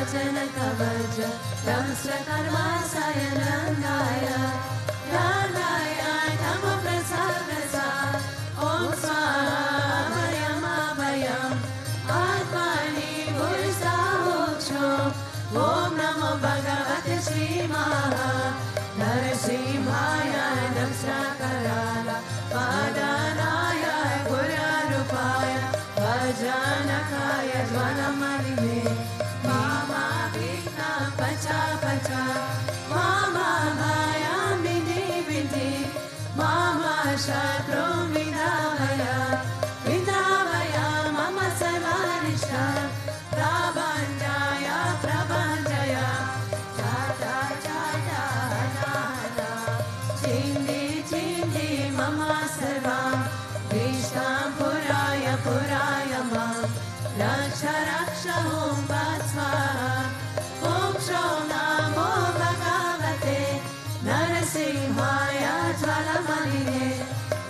वचन कवच दंष्ट्र कर्मा सायनंदाय नंदाय तम प्रसाद सा ओम स्वाहा अभयम अभयम आत्मनि भूषा मोक्षो ओम नमो भगवते श्री महा नरसिंहाय नमस्कार पादनाय गुरुरूपाय वज्रनखाय ज्वलमलिने मामा विघ्ना पचा पचा मामा भयं विधि विधि मामा शत्रु विधावय विधावय मम सर्वानिष्टा प्रभञ्जय प्रभञ्जय चाटा चाटा नाना चिन्ति चिन्ति मम सर्वं विष्टां पुराय पुराय मां रक्ष रक्ष ॐ स्वाहा ॐ शो नमो भगवते नरसिंहाय ज्वलमलिने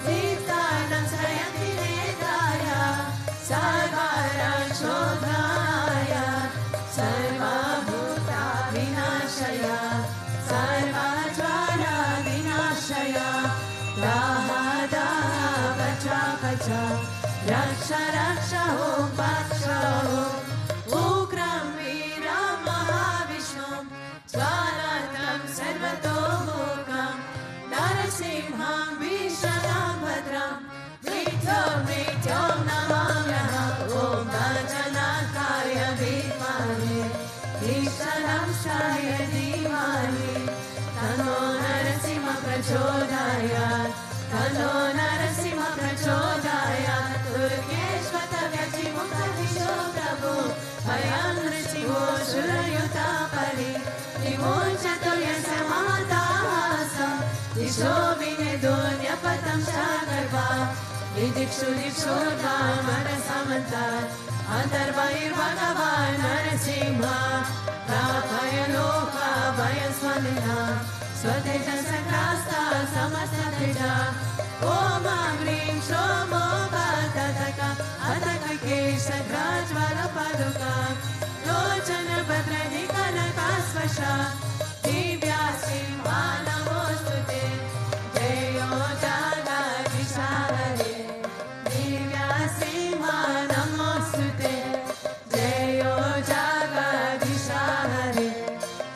दीप्तानं श्रयति नेत्राय सर्वरक्षोद्धाय सर्वभूतविनाशय सर्वज्वरविनाशय दाह दाह पच पच रक्ष रक्ष ॐ पक्ष उग्रं वीरं महाविष्णुं ज्वलन्तं सर्वतोमुखं नरसिंहं भीषणं भद्रं मृत्युं नमाम्यहम् ॐ वज्रनखाय विद्महे भीषणंशाय धीमहि तन्नो नरसिंह प्रचोदयात् तन्नो नरसिंह प्रचोदयात् दुर्गेष्वतव्यजिमुखदिशो प्रभो भयं नृसिंहो शूरयुतापरि विमोचतुर्यसमादासं दिशो विनिदोन्यपतं शागर्भा विदिक्षु दिक्षोर्धामनसमन्तात् अन्तर्बहिर्भगवान् नरसिंह प्रापय लोकाभयस्वनिनः स्वतेजसग्रास्ता समस्ततेजा ॐ ह्रीं श्रोमो भततक अतक केशग्राज्वलपादुका लोचनभद्रनिकनकास्वशा दिव्या सिंहा नमोऽस्तु ते जयो जगदीशा हरे दिव्या सिंहा नमोऽस्तु ते जयो जगदीशा हरे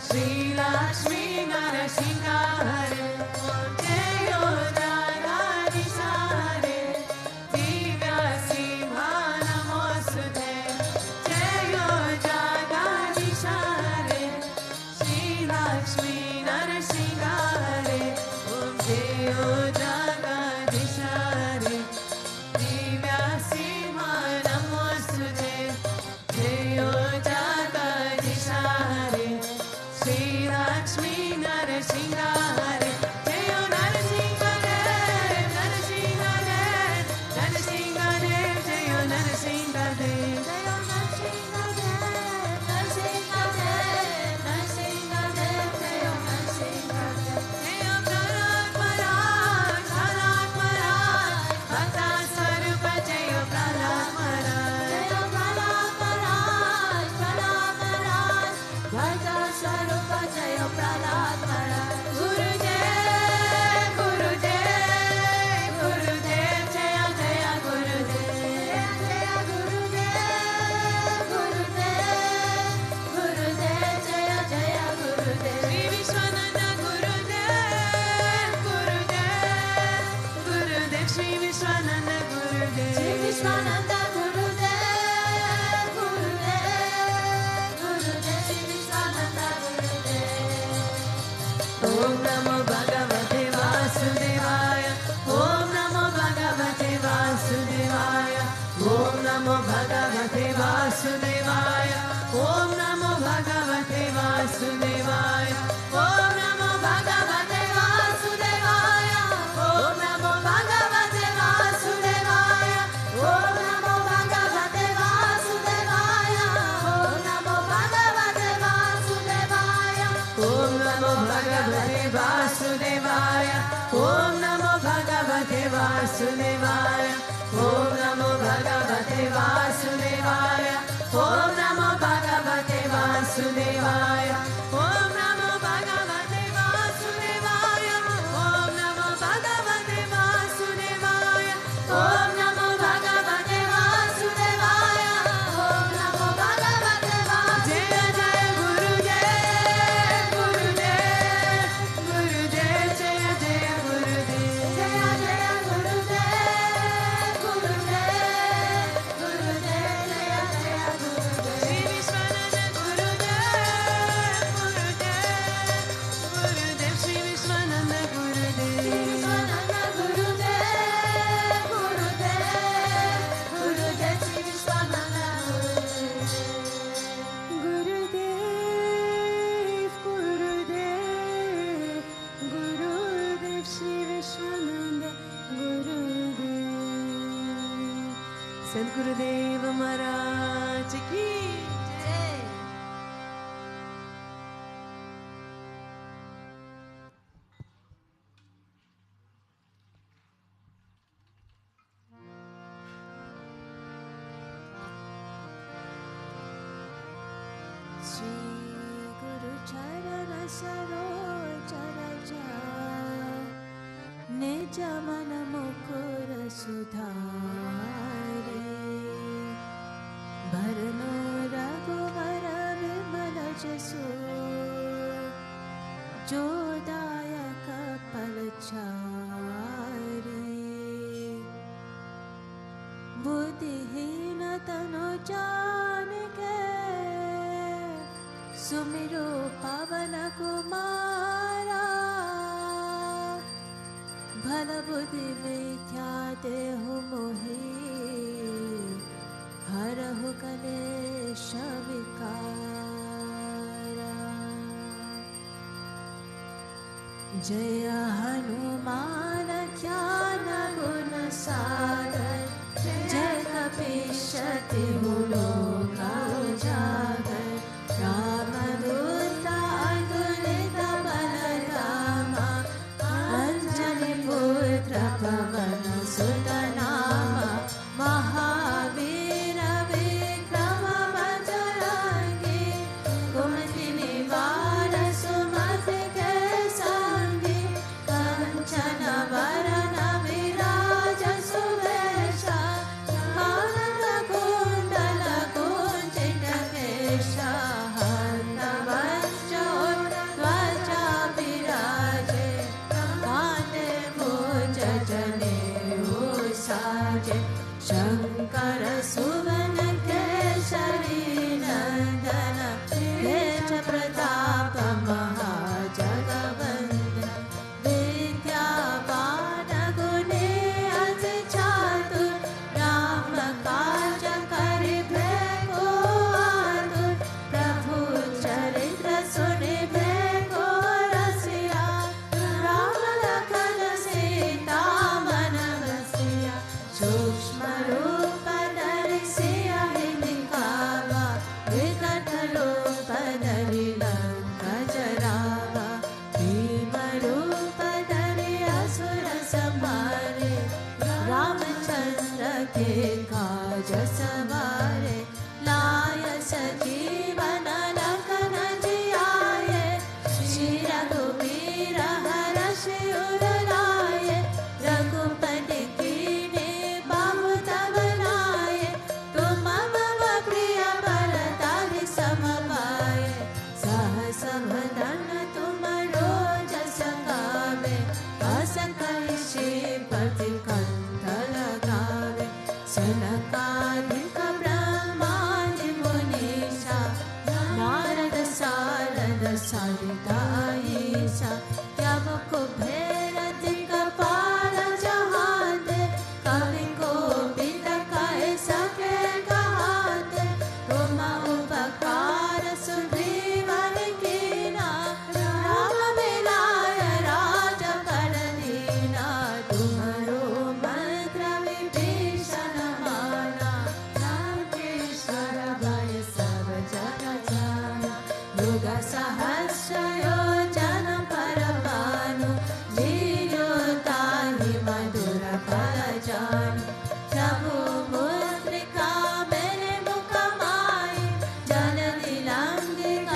श्रीलक्ष्मी नरसिंह हरे जयो जगदीशा हरे दिव्या सिंहा नमोऽस्तु ते जयो जगदीशा हरे श्रीलक्ष्मी नरसिंह हरे जयो जगदीशा हरे दिव्या सिंहा नमोऽस्तु ते जयो जगदीशा हरे श्रीलक्ष्मी नरसिंह हरे जयो नरसिंह देव नरसिंह देव नरसिंह देव जयो नरसिंह देव जयो नरसिंह देव नरसिंह देव नरसिंह देव जयो नरसिंह देव जयो प्रहलाद महाराज भक्ता स्वरूप जयो प्रहलाद महाराज जयो प्रहलाद महाराज भक्ता स्वरूप जयो प्रहलाद महाराज गुरुदेव गुरुदेव गुरुदेव जय जय गुरुदेव जय गुरुदेव गुरुदेव गुरुदेव जय जय गुरुदेव श्री विश्वानंद गुरुदेव गुरुदेव गुरुदेव श्री विश्वानंद गुरुदेव श्री विश्वानंद गुरुदेव गुरुदेव गुरुदेव श्री विश्वानंद गुरुदेव ओम नमो भगवते वासुदेवाय ओम नमो भगवते वासुदेवाय ओम नमो भगवते वासुदेवाय ओम नमो भगवते वासुदेवाय ओम नमो भगवते वासुदेवाय ओम नमो भगवते वासुदेवाय ओम नमो भगवते वासुदेवाय ओम नमो भगवते वासुदेवाय ओम नमो भगवते वासुदेवाय ओम नमो भगवते वासुदेवाय ओम नमो भगवते वासुदेवाय ओम नमो भगवते वासुदेवाय वासुदेवाय ओम नमो भगवते वासुदेवाय ओम नमो भगवते वासुदेवाय ओम नमो भगवते वासुदेवाय ओम नमो भगवते जय जय गुरुदेव गुरुदेव गुरुदेव जय जय गुरुदेव जय जय गुरुदेव गुरुदेव गुरुदेव जय जय गुरुदेव श्री विश्वानंद गुरुदेव गुरुदेव श्री विश्वानंद गुरुदेव गुरुदेव श्री विश्वानंद गुरुदेव श्री विश्वानंद गुरुदेव सद्गुरुदेव महाराज की जय। श्री गुरु चरण सरोज रज निज मन मुकुर सुधारे भरनो रघुवर विमल जसु जो दायक पलचारे बुद्धिहीन तनु जानिके सुमिरो पवन कुमारा भल बुद्धि विद्या देहु मोहि हरहु कलेश विकारा जय हनुमान ज्ञान गुण सागर जय कपीश तिहु लोक उजागर रामदूत अतुलित बलधामा अंजनी पुत्र पवन सुत नामा महावीर विक्रम बजरंगी कुमति निवार सुमति के संगी कंचन वरण विराज सुवेशा कानन कुंडल कुंचित केशा ध्वजा विराजे कांधे भुज जने साजे शंकर सुवन केसरी नंदन तेज प्रताप महाजगवंदन विद्यावान गुणी अति चातुर राम काज करिबे को आतुर प्रभु चरित्र सुनिबे को रसिया राम लखन सीता मन बसिया सूक्ष्म रूप धरि सियहि दिखावा विकट रूप धरि लंक जरावा भीम रूप धरि असुर संहारे रामचंद्र के काज सवारे लाय सजीवन लखन जियाए श्री रघुवीर हर्षि उर लाए रघुपति कीन्ही बहुत बनाए तुम मम प्रिय भरतारि सम पाए सहस वदन तुम रोजस गावे अस कहि श्रीपति कंठ लगावे सनकादिक ब्रह्मादि मुनीसा नारद सारद सहित ईसा यम कुबेर दिक्पाल जहाते कवि कोविद कहि सके कहाते तुम उपकार सुग्रीवन कीना राम मिलाय राजपद दीना तुम्हरो मंत्र विभीषण माना लंकेश्वर भय सब जग जाना युग सहस्र योजन पर भानु लील्यो ताहि मधुर फल जानु प्रभु मुद्रिका मेरे मुख माहि जन दिलंगिका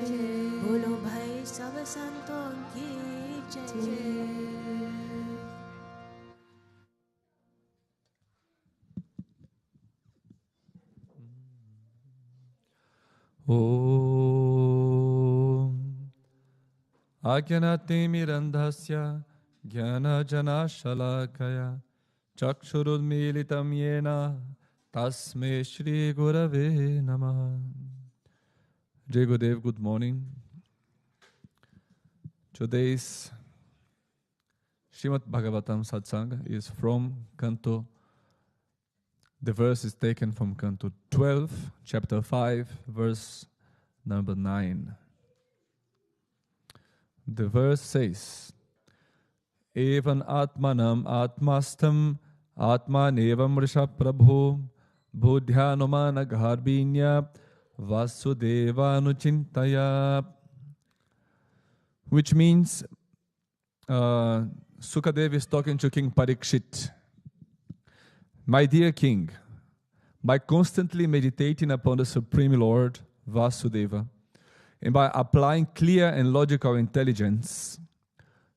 बोलो भाई सब संतों की जय। Om Ajnatimirandhasya Jnana-Jana-Shalakaya Chakshurunmilitam Yena Tasme Shri Gurave Namaha. Jai Gurudev, good morning. Today's Srimad Bhagavatam Satsanga is from Canto. The verse is taken from Canto 12, chapter 5, verse number 9. The verse says, Evan Atmanam Atmastam Atmanevam Risha Prabhu Budhyanumana Gharbinya Vasudeva Anuchintaya. Which means, Sukadev is talking to King Parikshit. My dear king, by constantly meditating upon the Supreme Lord, Vasudeva, and by applying clear and logical intelligence,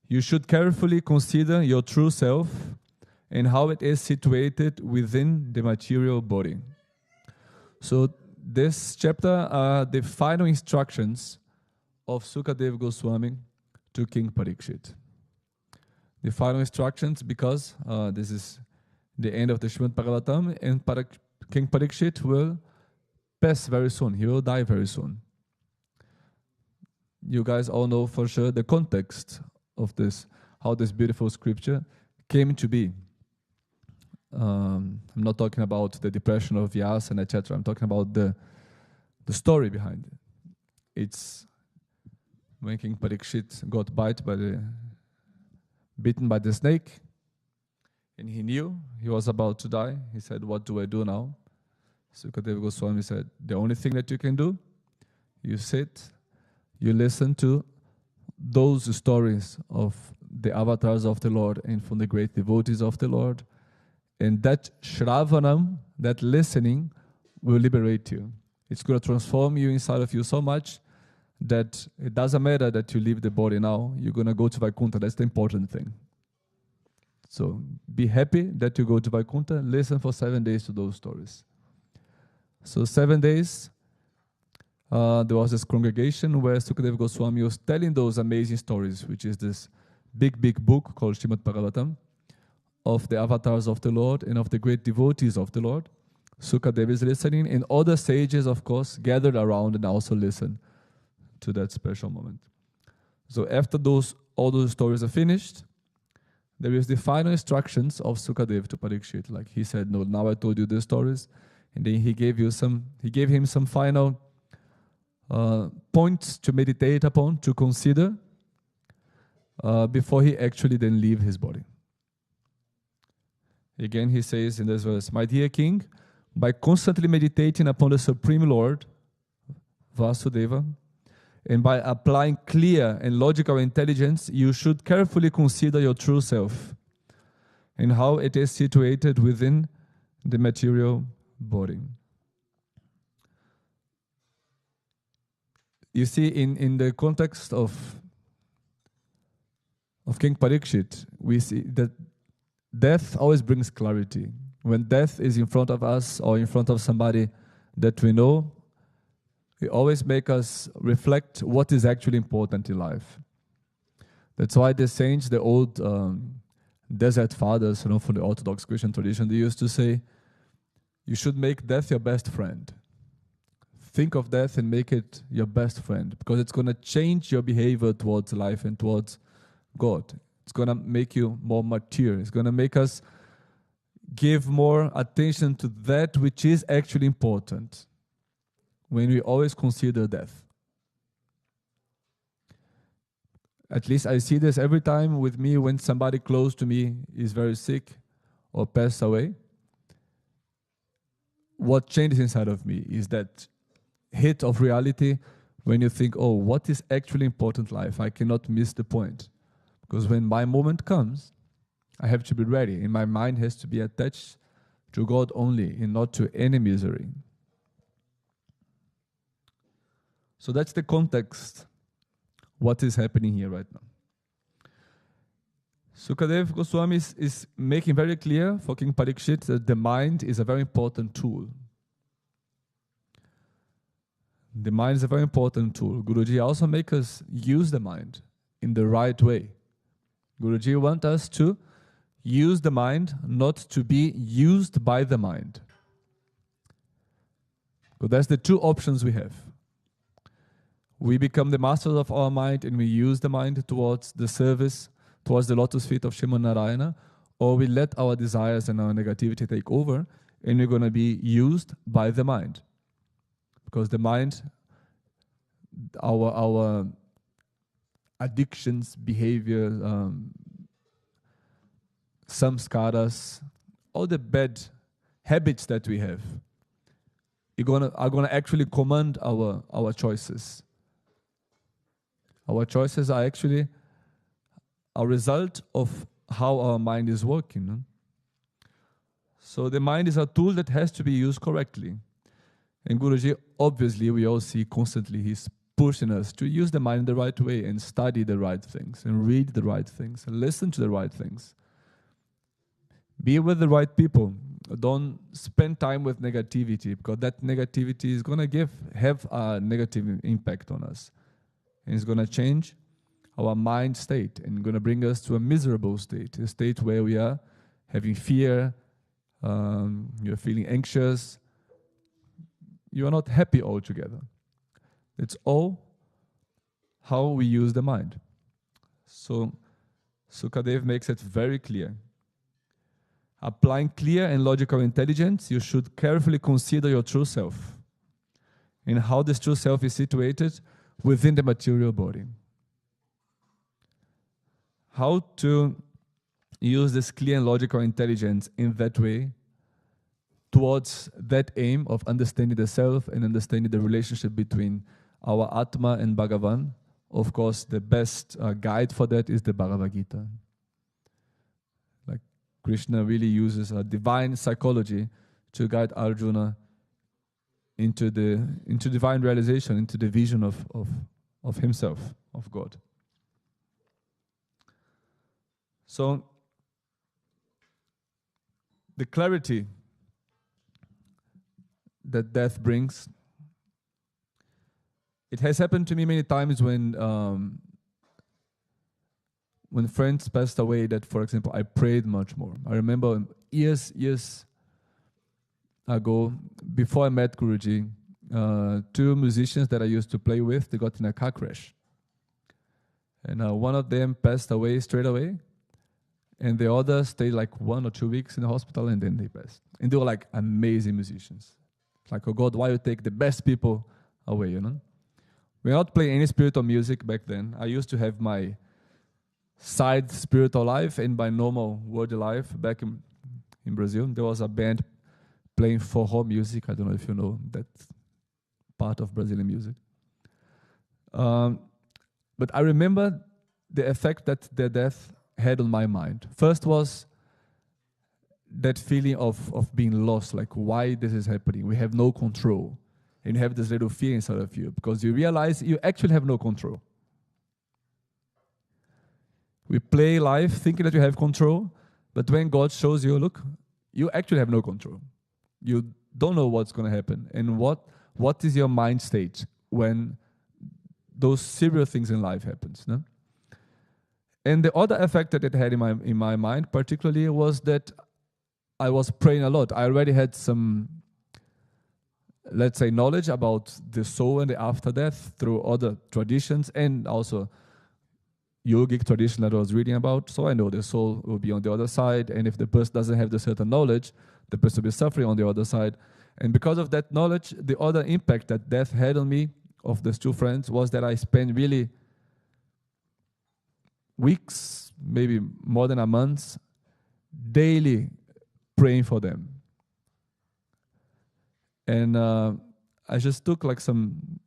you should carefully consider your true self and how it is situated within the material body. So this chapter are the final instructions of Sukadeva Goswami to King Parikshit. The final instructions because this is the end of the Srimad Bhagavatam, and King Parikshit will pass very soon. He will die very soon. You guys all know for sure the context of this, how this beautiful scripture came to be. I'm not talking about the depression of Vyasa and etc. I'm talking about the story behind it. It's when King Parikshit got bitten by the snake, and he knew he was about to die. He said, what do I do now? Sukadeva Goswami said, the only thing that you can do, you sit, you listen to those stories of the avatars of the Lord and from the great devotees of the Lord. And that Shravanam, that listening, will liberate you. It's going to transform you inside of you so much that it doesn't matter that you leave the body now. You're going to go to Vaikuntha. That's the important thing. So be happy that you go to Vaikuntha and listen for 7 days to those stories. So 7 days, there was this congregation where Sukadeva Goswami was telling those amazing stories, which is this big, big book called Srimad Bhagavatam, of the avatars of the Lord and of the great devotees of the Lord. Sukadeva is listening, and other sages, of course, gathered around and also listen to that special moment. So after all those stories are finished, there is the final instructions of Sukadeva to Parikshit. Like he said, no, now I told you the stories, and then he gave him some final points to meditate upon, to consider, before he actually then leave his body. Again, he says in this verse, my dear king, by constantly meditating upon the Supreme Lord, Vasudeva, and by applying clear and logical intelligence, you should carefully consider your true self and how it is situated within the material body. You see, in the context of King Parikshit, we see that death always brings clarity. When death is in front of us or in front of somebody that we know, it always makes us reflect what is actually important in life. That's why the saints, the old desert fathers, from the Orthodox Christian tradition, they used to say, you should make death your best friend. Think of death and make it your best friend, because it's going to change your behavior towards life and towards God. It's going to make you more mature. It's going to make us give more attention to that which is actually important when we always consider death. At least I see this every time with me when somebody close to me is very sick or passed away. What changes inside of me is that hit of reality when you think, oh, what is actually important in life? I cannot miss the point. Because when my moment comes, I have to be ready, and my mind has to be attached to God only and not to any misery. So that's the context, what is happening here right now. Sukadev Goswami is making very clear for King Parikshit that the mind is a very important tool. The mind is a very important tool. Guruji also makes us use the mind in the right way. Guruji wants us to use the mind, not to be used by the mind. So that's the two options we have. We become the masters of our mind and we use the mind towards the service, towards the lotus feet of Sriman Narayana, or we let our desires and our negativity take over and we're going to be used by the mind. Because the mind, our addictions, behavior, samskaras, all the bad habits that we have are gonna actually command our choices. Our choices are actually a result of how our mind is working. No? So the mind is a tool that has to be used correctly. And Guruji, obviously, we all see constantly, he's pushing us to use the mind in the right way and study the right things and read the right things and listen to the right things. Be with the right people. Don't spend time with negativity, because that negativity is going to have a negative impact on us. And it's going to change our mind state and going to bring us to a miserable state, a state where we are having fear, you're feeling anxious, you are not happy altogether. It's all how we use the mind. So Sukadev makes it very clear. Applying clear and logical intelligence, you should carefully consider your true self and how this true self is situated within the material body. How to use this clear and logical intelligence in that way towards that aim of understanding the self and understanding the relationship between our Atma and Bhagavan. Of course, the best guide for that is the Bhagavad Gita. Like Krishna really uses a divine psychology to guide Arjuna into divine realization, into the vision of himself, of God. So, the clarity that death brings, it has happened to me many times when friends passed away that, for example, I prayed much more. I remember years ago, before I met Guruji, two musicians that I used to play with, they got in a car crash. And one of them passed away straight away, and the other stayed like 1 or 2 weeks in the hospital, and then they passed. And they were like amazing musicians. Like, oh God, why you take the best people away, you know? We were not playing any spiritual music back then. I used to have my side spiritual life and my normal worldly life back in Brazil. There was a band playing forró music. I don't know if you know that part of Brazilian music. But I remember the effect that their death had on my mind. First was that feeling of being lost, like why this is happening. We have no control. And you have this little fear inside of you because you realize you actually have no control. We play life thinking that you have control, but when God shows you, look, you actually have no control. You don't know what's going to happen. And what is your mind state when those serious things in life happens? No? And the other effect that it had in my mind particularly was that I was praying a lot. I already had some, let's say, knowledge about the soul and the after death through other traditions and also yogic tradition that I was reading about. So I know the soul will be on the other side, and if the person doesn't have the certain knowledge, the person will be suffering on the other side. And because of that knowledge, the other impact that death had on me, of these two friends, was that I spent really weeks, maybe more than a month, daily praying for them. And I just took like some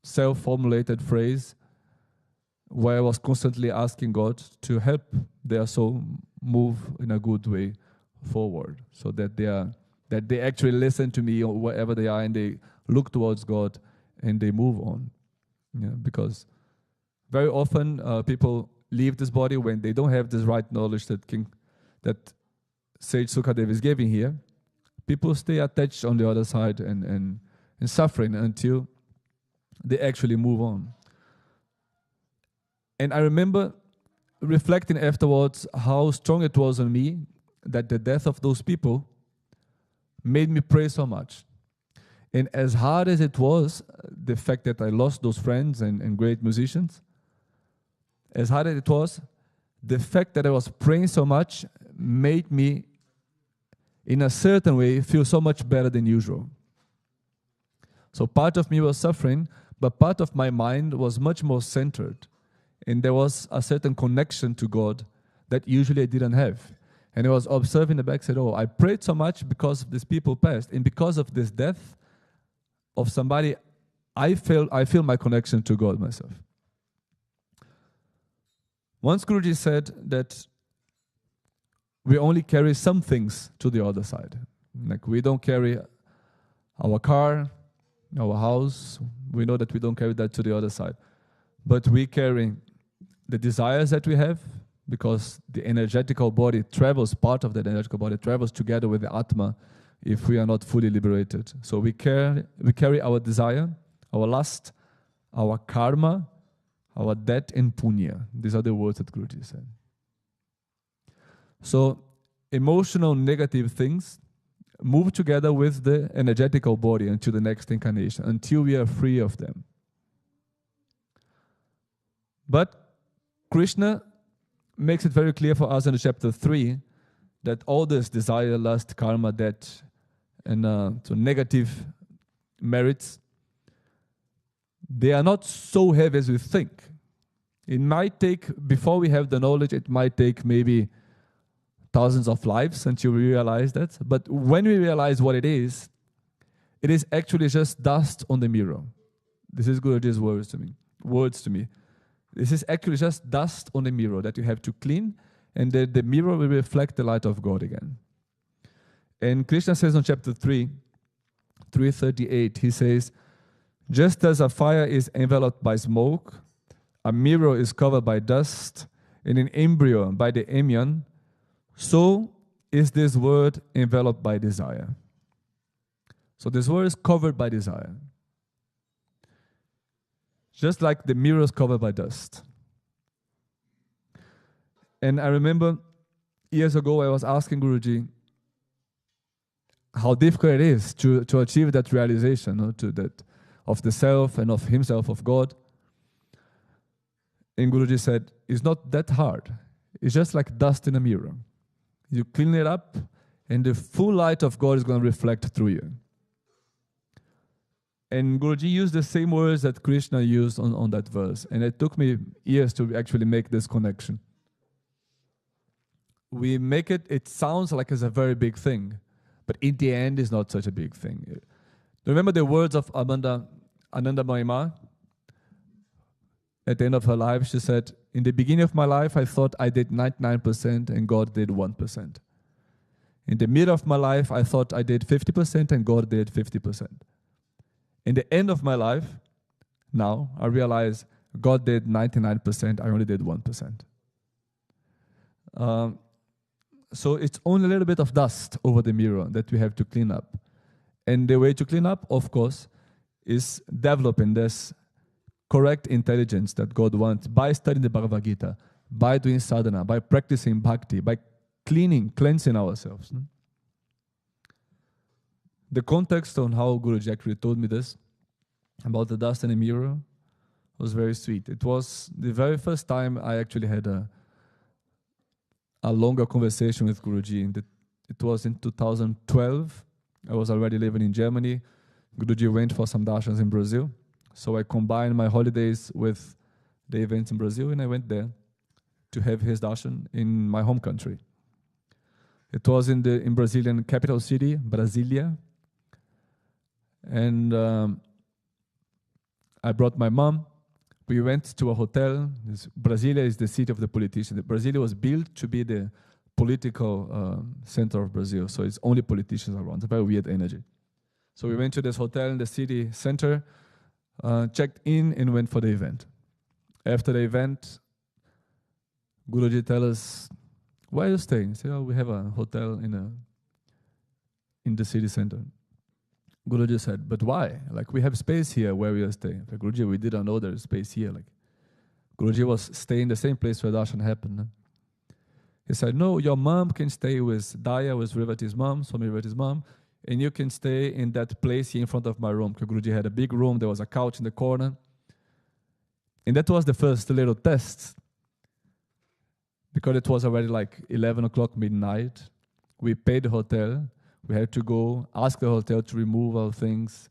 self-formulated phrase where I was constantly asking God to help their soul move in a good way forward, so that they actually listen to me wherever they are and they look towards God and they move on. Yeah, because very often people leave this body when they don't have this right knowledge that Sage Sukadev is giving here. People stay attached on the other side and suffering until they actually move on. And I remember reflecting afterwards how strong it was on me that the death of those people made me pray so much. And as hard as it was, the fact that I lost those friends and great musicians, as hard as it was, the fact that I was praying so much made me, in a certain way, feel so much better than usual. So part of me was suffering, but part of my mind was much more centered. And there was a certain connection to God that usually I didn't have. And I was observing the back, said, oh, I prayed so much because these people passed. And because of this death of somebody, I feel my connection to God myself. Once Guruji said that we only carry some things to the other side. Like we don't carry our car, our house. We know that we don't carry that to the other side. But we carry the desires that we have, because the energetical body travels, part of that energetical body travels together with the Atma if we are not fully liberated. So we carry our desire, our lust, our karma, our debt and punya. These are the words that Guruji said. So emotional negative things move together with the energetical body until the next incarnation, until we are free of them. But Krishna makes it very clear for us in chapter 3 that all this desire, lust, karma, debt, and so negative merits, they are not so heavy as we think. It might take, before we have the knowledge, it might take maybe thousands of lives until we realize that. But when we realize what it is actually just dust on the mirror. This is Guruji's words to me. This is actually just dust on the mirror that you have to clean, and the mirror will reflect the light of God again. And Krishna says in chapter 3, 338, he says, just as a fire is enveloped by smoke, a mirror is covered by dust, and an embryo by the amnion, so is this word enveloped by desire. So this word is covered by desire. Just like the mirror is covered by dust. And I remember years ago I was asking Guruji how difficult it is to achieve that realization, to that of the self and of himself, of God. And Guruji said, it's not that hard. It's just like dust in a mirror. You clean it up, and the full light of God is going to reflect through you. And Guruji used the same words that Krishna used on that verse. And it took me years to actually make this connection. We make it sounds like it's a very big thing, but in the end, it's not such a big thing. Remember the words of Ananda Mahima? At the end of her life, she said, in the beginning of my life, I thought I did 99% and God did 1%. In the middle of my life, I thought I did 50% and God did 50%. In the end of my life, now, I realize God did 99%, I only did 1%. So it's only a little bit of dust over the mirror that we have to clean up. And the way to clean up, of course, is developing this correct intelligence that God wants by studying the Bhagavad Gita, by doing sadhana, by practicing bhakti, by cleansing ourselves. The context on how Guruji actually told me this, about the dust in the mirror, was very sweet. It was the very first time I actually had a longer conversation with Guruji. It was in 2012. I was already living in Germany. Guruji went for some darshans in Brazil. So I combined my holidays with the events in Brazil, and I went there to have his darshan in my home country. It was in Brazilian capital city, Brasilia. And I brought my mom. We went to a hotel. Brasilia is the city of the politicians. Brasilia was built to be the political center of Brazil, so it's only politicians around. It's a very weird energy. So we went to this hotel in the city center. checked in and went for the event. After the event, Guruji tell us, where are you staying? Say, oh, we have a hotel in the city center. Guruji said, but why? Like, we have space here where we are staying. Like, Guruji, we didn't know there's space here. Like, Guruji was staying in the same place where Darshan happened. He said, no, your mom can stay with Daya, with Revati's mom, Swami Revati's mom, and you can stay in that place here in front of my room. Because Guruji had a big room, there was a couch in the corner. And that was the first little test. Because it was already like 11 o'clock midnight. We paid the hotel. We had to go ask the hotel to remove our things.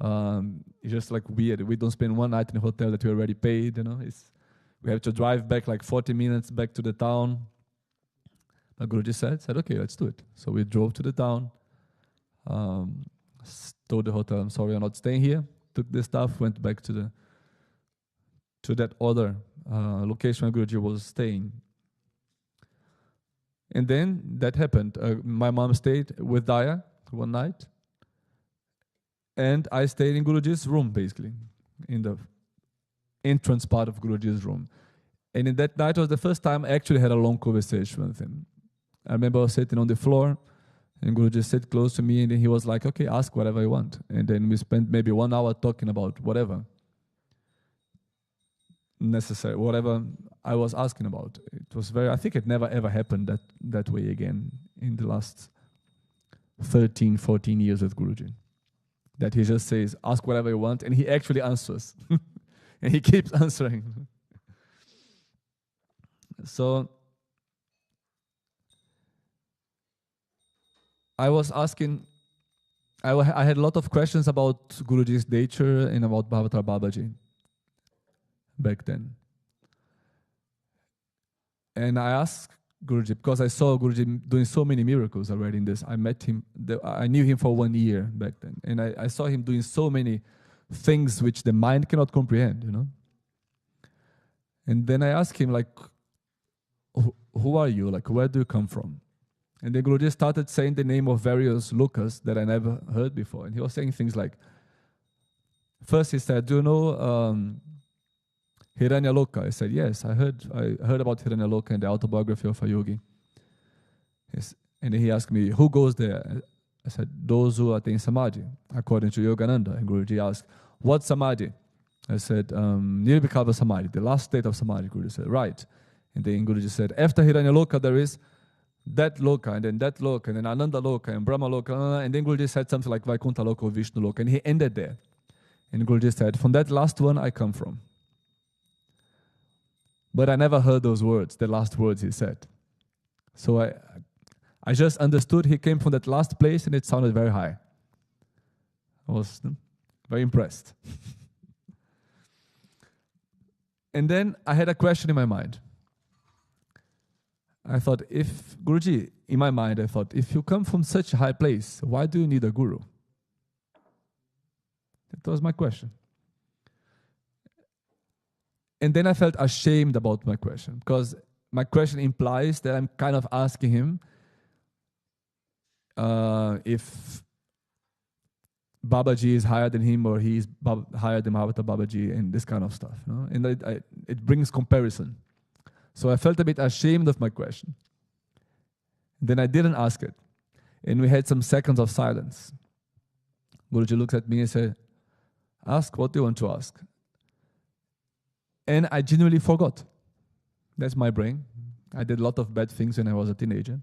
It's just like weird. We don't spend one night in a hotel that we already paid. We have to drive back like 40 minutes back to the town. But Guruji said, okay, let's do it. So we drove to the town. Told the hotel, I'm sorry, I'm not staying here. Took the stuff, went back to that other location where Guruji was staying. And then that happened. My mom stayed with Daya one night. And I stayed in Guruji's room, basically, in the entrance part of Guruji's room. And in that night was the first time I actually had a long conversation with him. I remember I was sitting on the floor, and Guruji sat close to me, and then he was like, okay, ask whatever you want. And then we spent maybe 1 hour talking about whatever necessary, whatever I was asking about. It was I think it never ever happened that way again in the last 13, 14 years with Guruji. That he just says, ask whatever you want, and he actually answers. And he keeps answering. So I was asking, I had a lot of questions about Guruji's nature and about Bhavatar Babaji back then. And I asked Guruji, because I saw Guruji doing so many miracles already in this. I met him, I knew him for 1 year back then. And I saw him doing so many things which the mind cannot comprehend, And then I asked him, like, who are you? Like, where do you come from? And then Guruji started saying the name of various lokas that I never heard before. And he was saying things like, first he said, do you know Hiranyaloka? I said, yes, I heard about Hiranyaloka in the autobiography of a yogi. Yes. And then he asked me, who goes there? I said, those who attain samadhi, according to Yogananda. And Guruji asked, what samadhi? I said, Nirvikava samadhi, the last state of samadhi. Guruji said, right. And then Guruji said, after Hiranyaloka there is that loka, and then that loka, and then Ananda loka, and Brahma loka, and then Guruji said something like Vaikuntha loka or Vishnu loka, and he ended there. And Guruji said, from that last one I come from. But I never heard those words, the last words he said. So I just understood he came from that last place, and it sounded very high. I was very impressed. And then I had a question in my mind. I thought, Guruji, in my mind, I thought, if you come from such a high place, why do you need a guru? That was my question. And then I felt ashamed about my question, because my question implies that I'm kind of asking him if Babaji is higher than him, or he is higher than Bhavatar Babaji, and this kind of stuff. And it brings comparison. So I felt a bit ashamed of my question. Then I didn't ask it. And we had some seconds of silence. Guruji looked at me and said, ask what you want to ask. And I genuinely forgot. That's my brain. I did a lot of bad things when I was a teenager.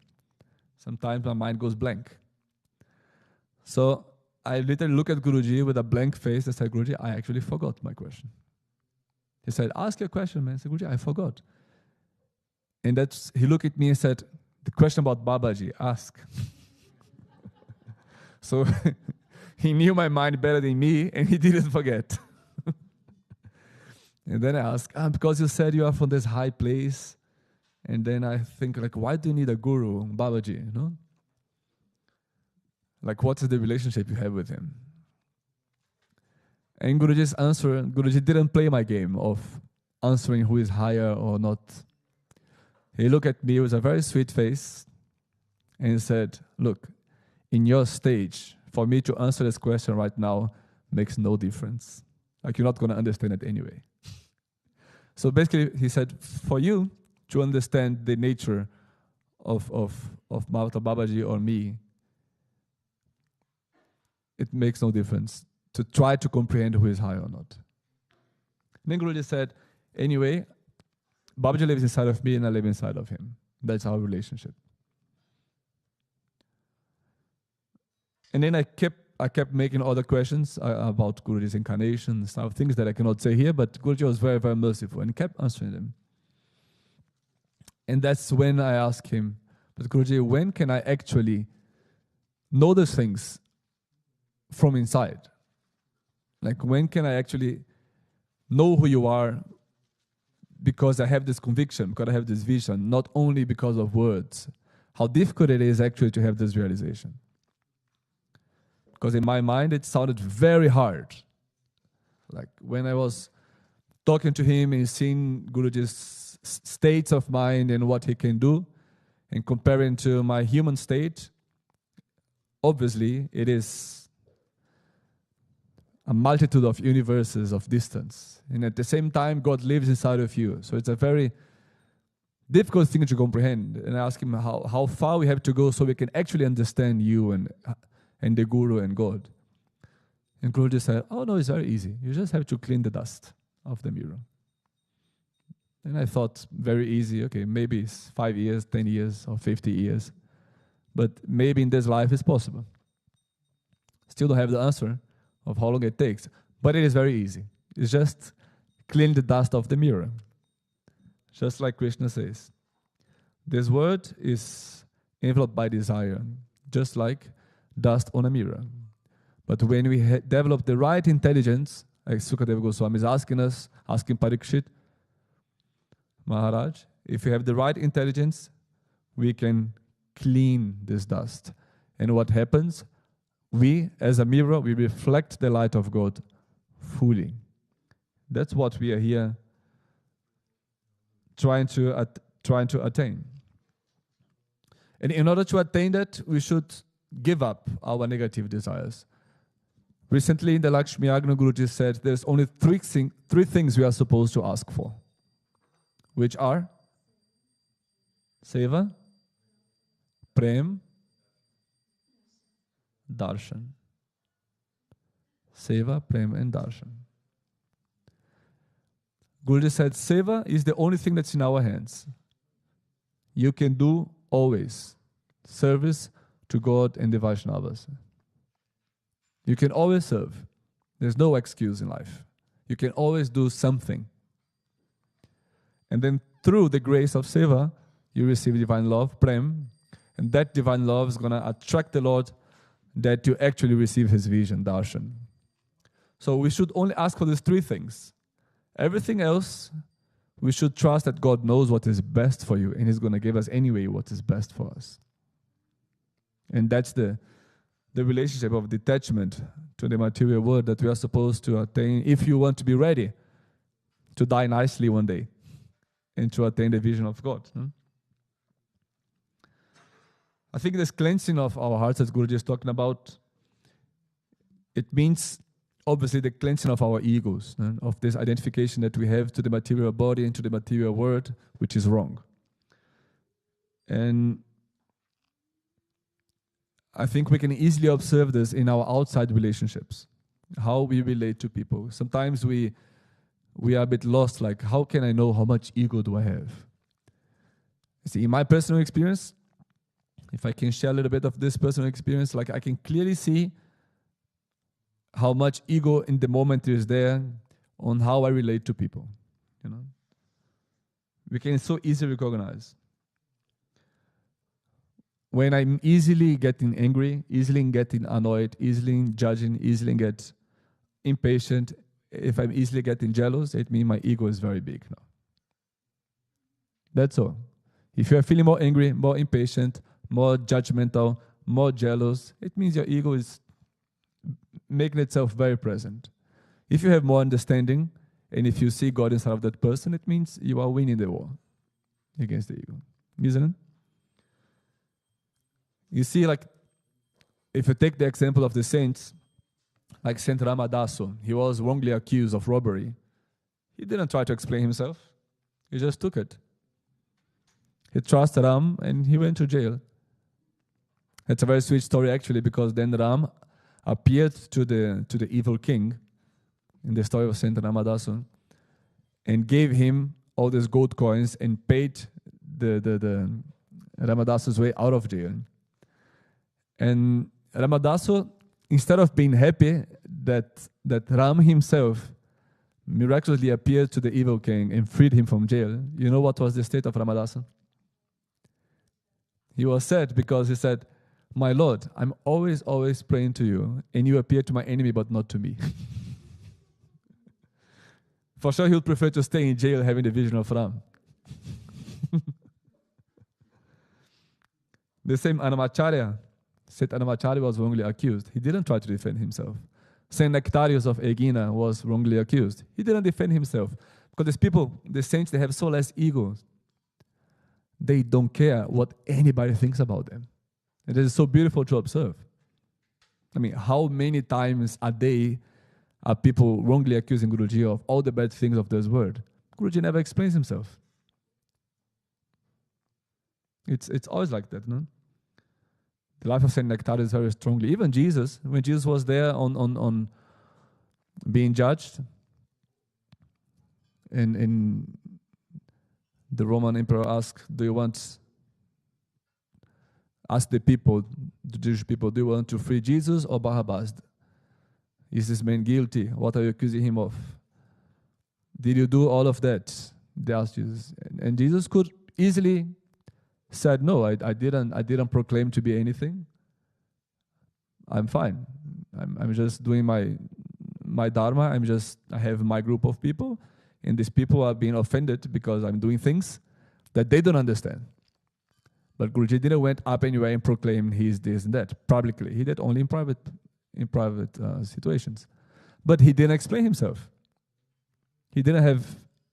Sometimes my mind goes blank. So I literally looked at Guruji with a blank face and said, Guruji, I actually forgot my question. He said, ask your question, man. I said, Guruji, I forgot. And he looked at me and said, the question about Babaji, ask. So he knew my mind better than me, and he didn't forget. And then I asked, because you said you are from this high place, and then I think, like, why do you need a guru, Babaji, Like, what is the relationship you have with him? And Guruji's answer, Guruji didn't play my game of answering who is higher or not. He looked at me with a very sweet face and said, look, in your stage, for me to answer this question right now makes no difference. Like you're not going to understand it anyway. So basically, he said, for you to understand the nature of Mahata Babaji or me, it makes no difference to try to comprehend who is high or not. And then Guruji said, anyway, Babaji lives inside of me and I live inside of him. That's our relationship. And then I kept making other questions about Guruji's incarnation, stuff, things that I cannot say here, but Guruji was very, very merciful and kept answering them. And that's when I asked him, but Guruji, when can I actually know those things from inside? Like, when can I actually know who you are because I have this conviction, because I have this vision, not only because of words? How difficult it is actually to have this realization. Because in my mind, it sounded very hard. Like when I was talking to him and seeing Guruji's states of mind and what he can do, and comparing to my human state, obviously it is a multitude of universes of distance. And at the same time, God lives inside of you. So it's a very difficult thing to comprehend. And I asked him how far we have to go so we can actually understand you and the Guru and God. And Guruji said, oh no, it's very easy. You just have to clean the dust of the mirror. And I thought, very easy, okay, maybe it's 5 years, 10 years, or 50 years. But maybe in this life it's possible. Still don't have the answer of how long it takes. But it is very easy. It's just clean the dust of the mirror. Just like Krishna says. This world is enveloped by desire, just like dust on a mirror. But when we develop the right intelligence, like Sukadeva Goswami is asking Parikshit Maharaj, if we have the right intelligence, we can clean this dust. And what happens? We, as a mirror, we reflect the light of God fully. That's what we are here trying to attain. And in order to attain that, we should give up our negative desires. Recently in the Lakshmi Agna, Guruji said there's only three things we are supposed to ask for, which are Seva, Prem, Darshan. Seva, Prem and Darshan. Guruji said Seva is the only thing that's in our hands. You can do always service to God and the Vaishnavas. You can always serve. There's no excuse in life. You can always do something. And then through the grace of Seva, you receive divine love, Prem, and that divine love is going to attract the Lord that you actually receive His vision, Darshan. So we should only ask for these three things. Everything else, we should trust that God knows what is best for you, and He's going to give us anyway what is best for us. And that's the relationship of detachment to the material world that we are supposed to attain if you want to be ready to die nicely one day and to attain the vision of God. I think this cleansing of our hearts, as Guruji is talking about, it means obviously the cleansing of our egos, of this identification that we have to the material body and to the material world, which is wrong. And I think we can easily observe this in our outside relationships, how we relate to people. Sometimes we are a bit lost, like, how can I know how much ego do I have? See, in my personal experience, if I can share a little bit of this personal experience, like I can clearly see how much ego in the moment is there on how I relate to people. You know, we can so easily recognize. When I'm easily getting angry, easily getting annoyed, easily judging, easily get impatient, if I'm easily getting jealous, it means my ego is very big now. That's all. If you're feeling more angry, more impatient, more judgmental, more jealous, it means your ego is making itself very present. If you have more understanding, and if you see God inside of that person, it means you are winning the war against the ego. Isn't it? You see, like, if you take the example of the saints, Like Saint Ramadasu, he was wrongly accused of robbery. He didn't try to explain himself. He just took it. He trusted Ram and he went to jail. It's a very sweet story actually, because then Ram appeared to the evil king in the story of Saint Ramadasu and gave him all these gold coins and paid the Ramadasu's way out of jail. And Ramadasu, instead of being happy that Ram himself miraculously appeared to the evil king and freed him from jail, you know what was the state of Ramadasu? He was sad because he said, "My Lord, I'm always praying to you, and you appear to my enemy but not to me." For sure, he would prefer to stay in jail having the vision of Ram. The same Annamacharya. Saint Annamacharya was wrongly accused. He didn't try to defend himself. Saint Nectarius of Egina was wrongly accused. He didn't defend himself. Because these people, the saints, they have so less ego. They don't care what anybody thinks about them. And it is so beautiful to observe. I mean, how many times a day are people wrongly accusing Guruji of all the bad things of this world? Guruji never explains himself. It's always like that, no? The life of Saint Nectarius is very strongly. Even Jesus, when Jesus was there on being judged, and the Roman emperor asked, ask the people, the Jewish people, do you want to free Jesus or Barabbas? Is this man guilty? What are you accusing him of? Did you do all of that? They asked Jesus. And Jesus could easily said, no, I didn't proclaim to be anything. I'm fine. I'm just doing my dharma. I have my group of people, and these people are being offended because I'm doing things that they don't understand. But Guruji didn't went up anywhere and proclaim he is this and that publicly. He did only in private situations. But he didn't explain himself. He didn't have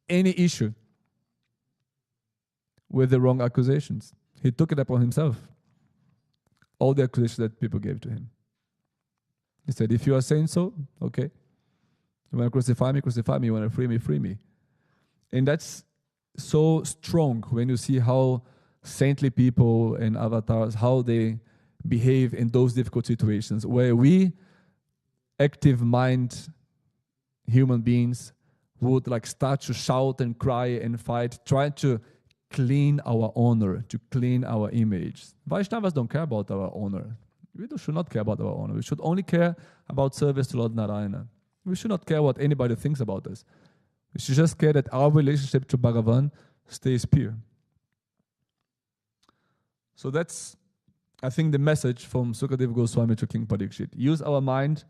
any issue with the wrong accusations. He took it upon himself. All the accusations that people gave to him. He said, if you are saying so, okay. You want to crucify me, crucify me. You want to free me. And that's so strong when you see how saintly people and avatars, how they behave in those difficult situations where we, active mind human beings, would like start to shout and cry and fight, trying to clean our honor, to clean our image. Vaishnavas don't care about our honor. We should not care about our honor. We should only care about service to Lord Narayana. We should not care what anybody thinks about us. We should just care that our relationship to Bhagavan stays pure. So that's, I think, the message from Sukadeva Goswami to King Parikshit. Use our mind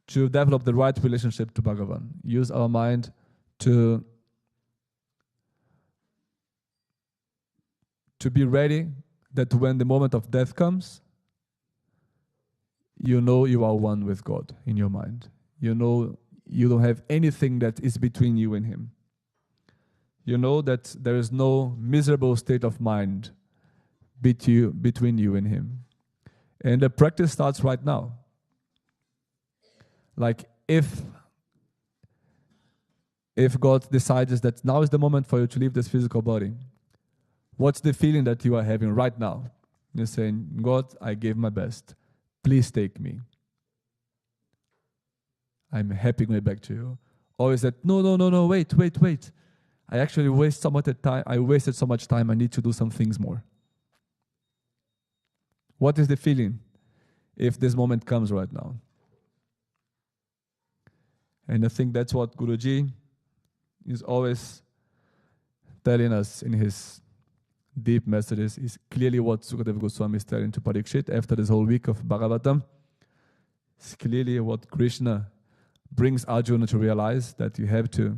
to develop the right relationship to Bhagavan. Use our mind to be ready that when the moment of death comes, you know you are one with God in your mind. You know you don't have anything that is between you and Him. You know that there is no miserable state of mind between you and Him. And the practice starts right now. Like if God decides that now is the moment for you to leave this physical body, what's the feeling that you are having right now? You're saying, God, I gave my best. Please take me. I'm happy going back to you. Or is that, no, wait. I actually wasted so much time. I need to do some things more. What is the feeling if this moment comes right now? And I think that's what Guruji is always telling us in his deep messages, is clearly what Sukadeva Goswami is telling to Parikshit after this whole week of Bhagavatam. It's clearly what Krishna brings Arjuna to realize, that you have to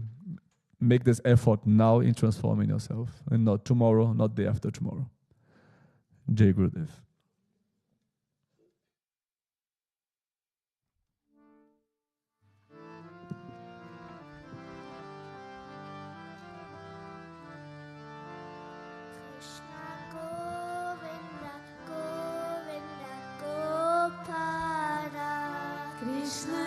make this effort now in transforming yourself, and not tomorrow, not day after tomorrow. Jai Gurudev. Krishna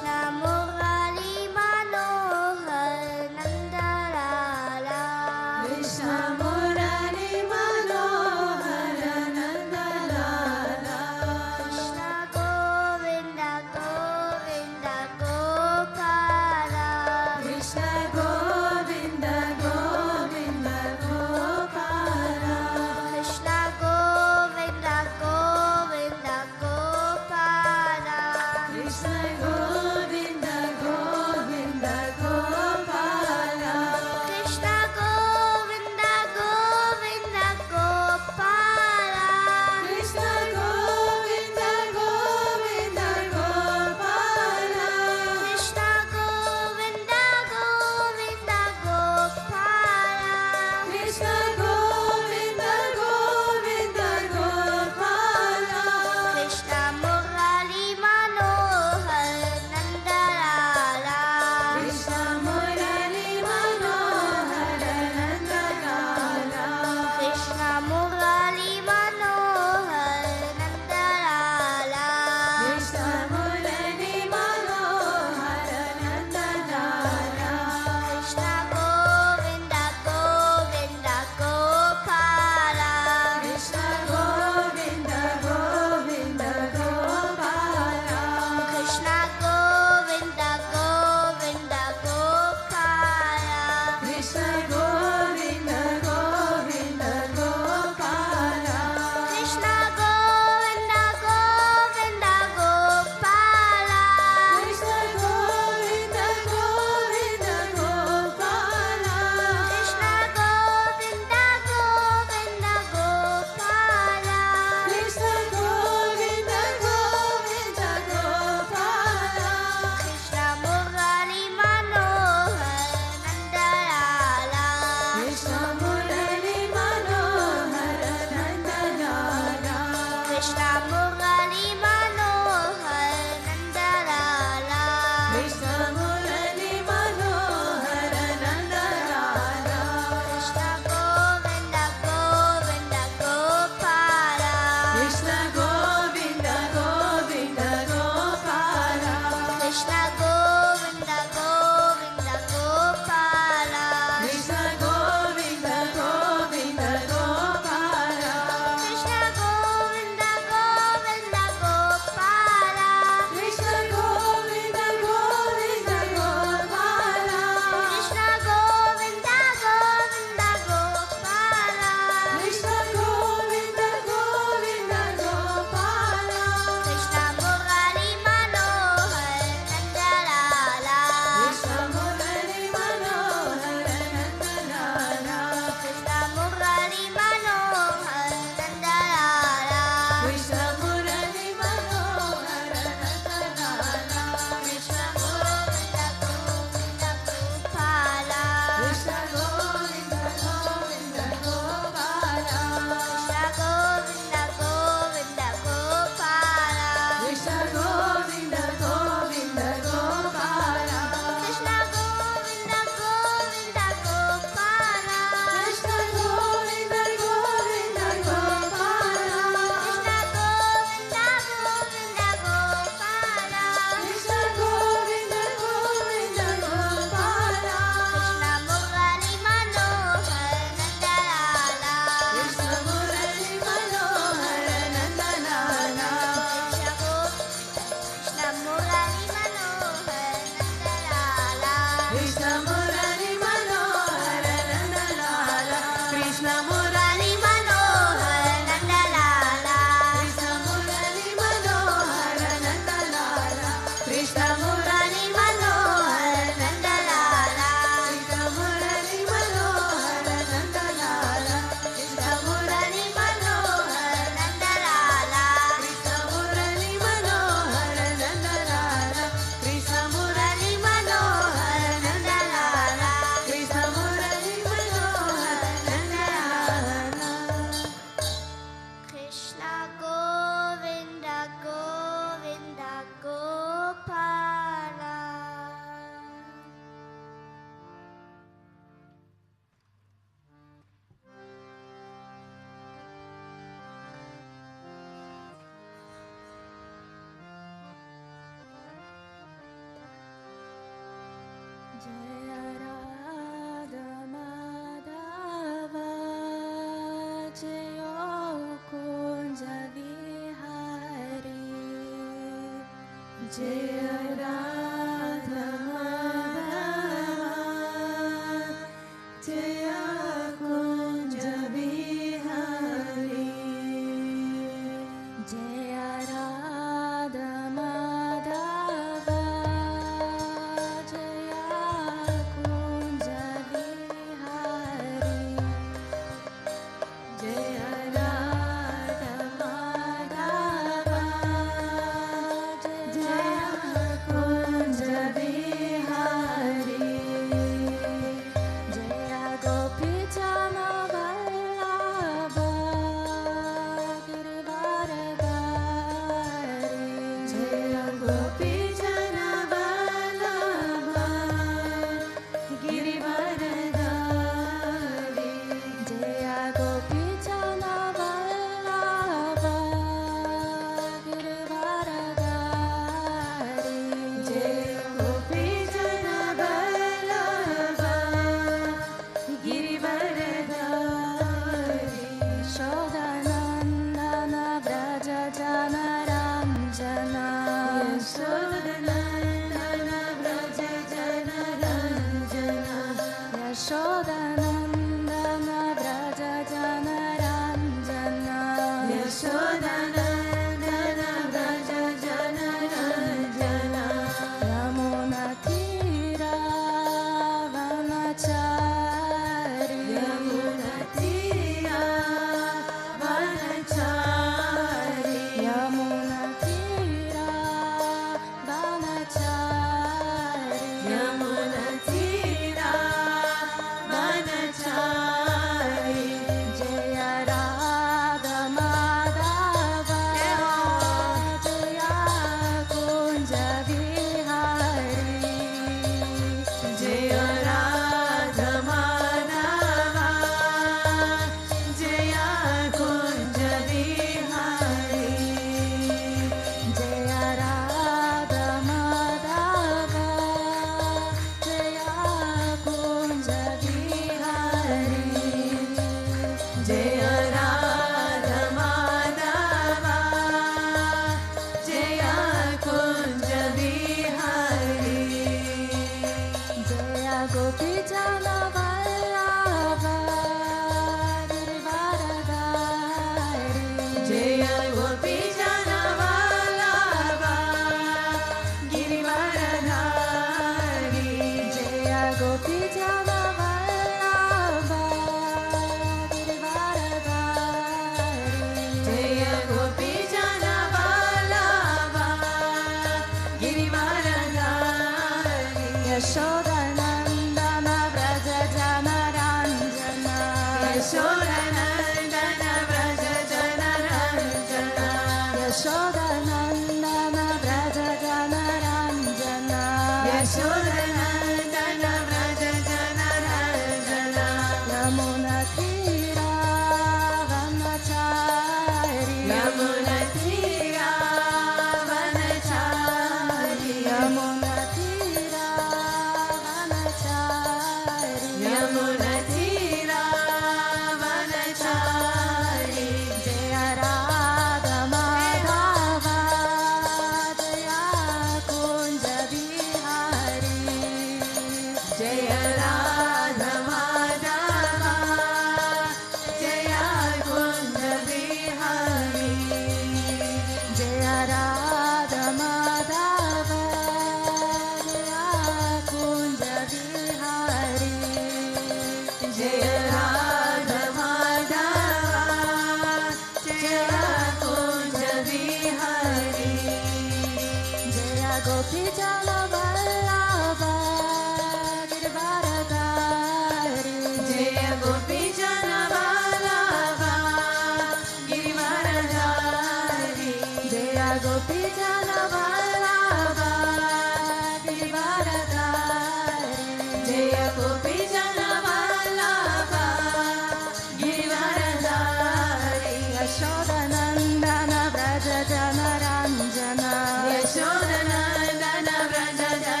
Yashodanandana Vraja Jana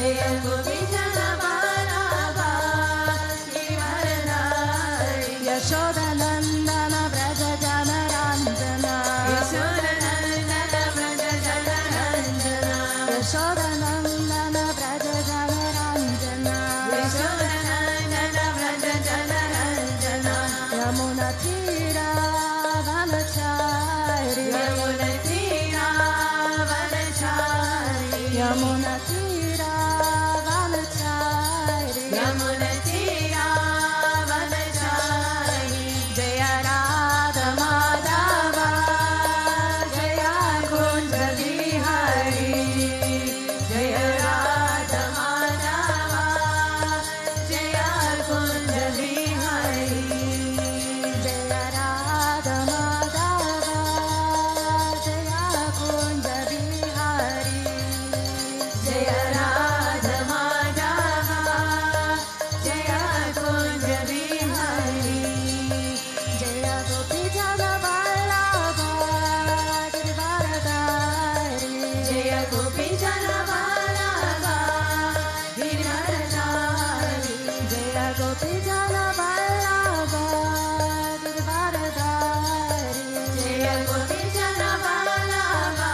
Jaya Gopi Jana Vallabha Giridharadhari Yashodanandana Braja Jana Ranjana Yashodanandana Braja Jana Ranjana Yashodanandana Braja Jana Ranjana Yashodanandana Braja Jana Ranjana Yamuna Tira Vanachari Yamuna Tira Vanachari Yamuna Tira Vanachari Yamuna Tira Vanachari Jaya Radha Madhava Jaya Kunja Vihari Jaya Radha Madhava Jaya Kunja Vihari Jaya Radha Madhava Jaya Kunja Vihari Jaya Radha Madhava Jaya Kunja Vihari Jaya Gopi Jana Vallabha Giridharadhari Jaya Gopi Jana Vallabha Giridharadhari Jaya Gopi Jana Vallabha Giridharadhari Jaya Gopi Jana Vallabha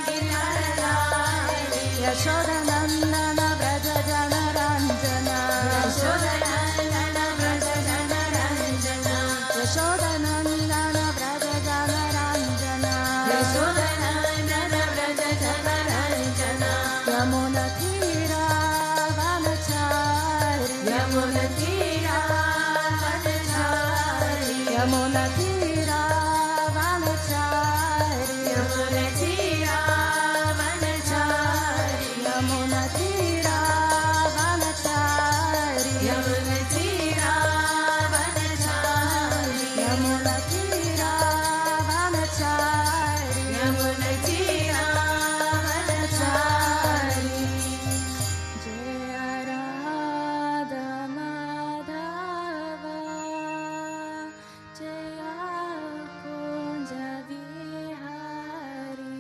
Giridharadhari Yashodanandana Braja Jana Ranjana Yashodanandana Braja Jana Ranjana Yashodanandana Braja Jana Ranjana Yashodanandana Braja Jana Ranjana Yamuna Tira Vanachari Yamuna Tira Vanachari Yamuna Tira Vanachari Yamuna Tira Vanachari Yamuna Tira Vanachari Yamuna Tira Vanachari Yamuna Tira Vanachari Yamuna Tira Vanachari Jaya Radha Madhava Jaya Kunja Vihari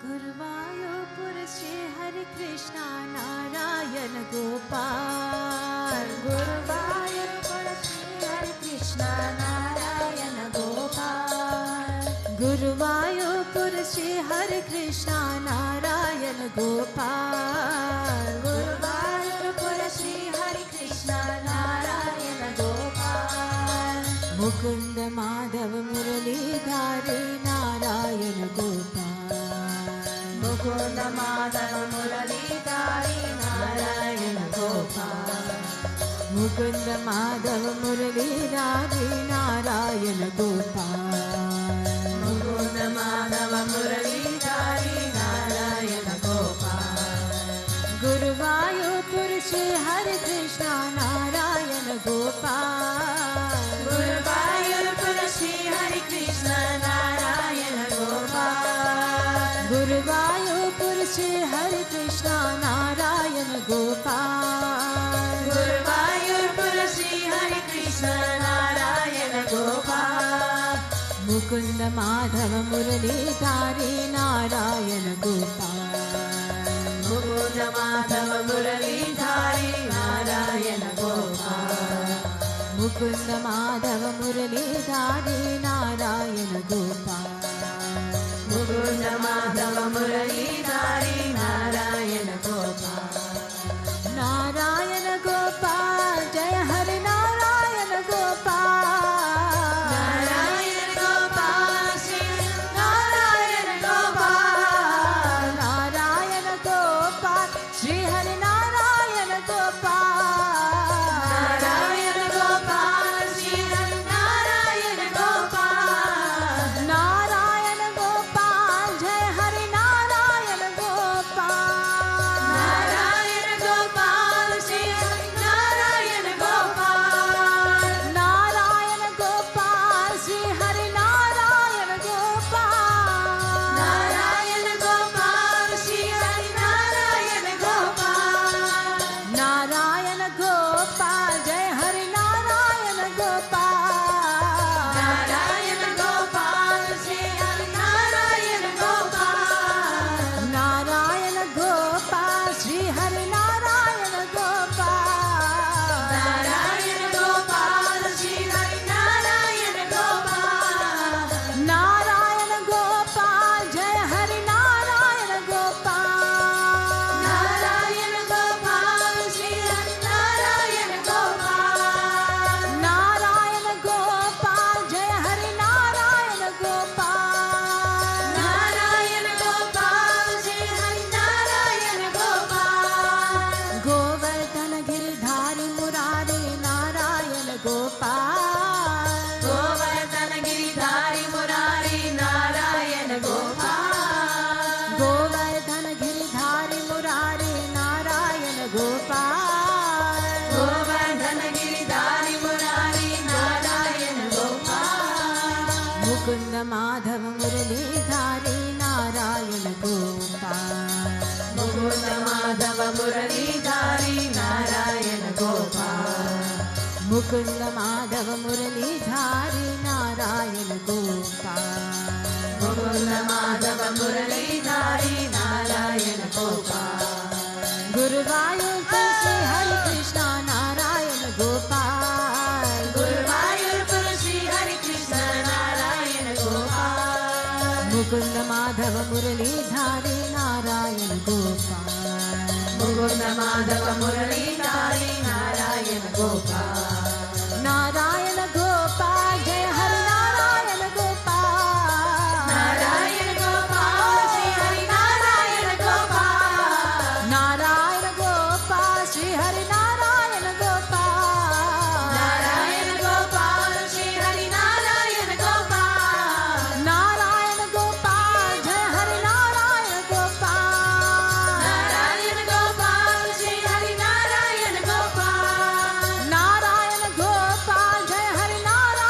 Guruvayur Shri Hare Krishna Narayan Gopal Guruvayur Shri Hare Krishna Narayan Gopal Guruvayur Shri Hare Krishna Narayan Gopal Guruvayur Shri Hare Krishna Narayan Gopal Mukunda Madhava Muralidhari Narayan Gopal Mukunda Madhava Muralidhari Narayan Gopal Mukunda Madhava Muralidhari Narayan Gopal Mukunda Madhava Muralidhari Narayan Gopal Guruvayur Shri Hare Krishna Narayan Gopal Guruvayur Shri Hare Krishna Narayan Gopal Guruvayur Shri Hare Krishna Narayan Gopal Guruvayur Shri Hare Krishna Narayan Gopal Mukunda Madhava Muralidhari Narayan Gopal Mukunda Madhava Muralidhari Narayan Gopal Mukunda Madhava Muralidhari Narayan Gopal Mukunda Madhava Muralidhari Narayan Gopal Narayan Gopal Jaya Hare Narayan Gopal Narayan Gopal Shri Narayan Gopal Narayan Gopal Shri Hare Narayan Gopal Narayan Gopal Shri Narayan Gopal Narayan Gopal Jai Hare Narayan Gopal Giridhari Murari Narayan Gopal Govardhan Giridhari Murari Narayan Gopal Govardhan Giridhari Murari Narayan Gopal Mukund Madhav मुरलीधारी Narayan Gopal Mukund Madhav मुरलीधारी Narayan Gopal Mukund Madhav मुरलीधारी Narayan Gopal Mukund Madhav मुरलीधारी Narayan Gopal Guruvayur Shri Hari Krishna Narayan Gopal Guruvayur Shri Hari Krishna Narayan Gopal Mukund Madhav मुरलीधारी Narayan Gopal Mukund Madhav मुरलीधारी Narayan Gopal Narayan Gopal जय हरि नारायण गोपाल नारायण गोपाल श्री हरि नारायण गोपाल नारायण गोपाल श्री हरि नारायण गोपाल नारायण गोपाल श्री हरि नारायण गोपाल नारायण गोपाल जय हरि नारायण गोपाल नारायण गोपाल श्री हरि नारायण गोपाल नारायण गोपाल जय हरि नारायण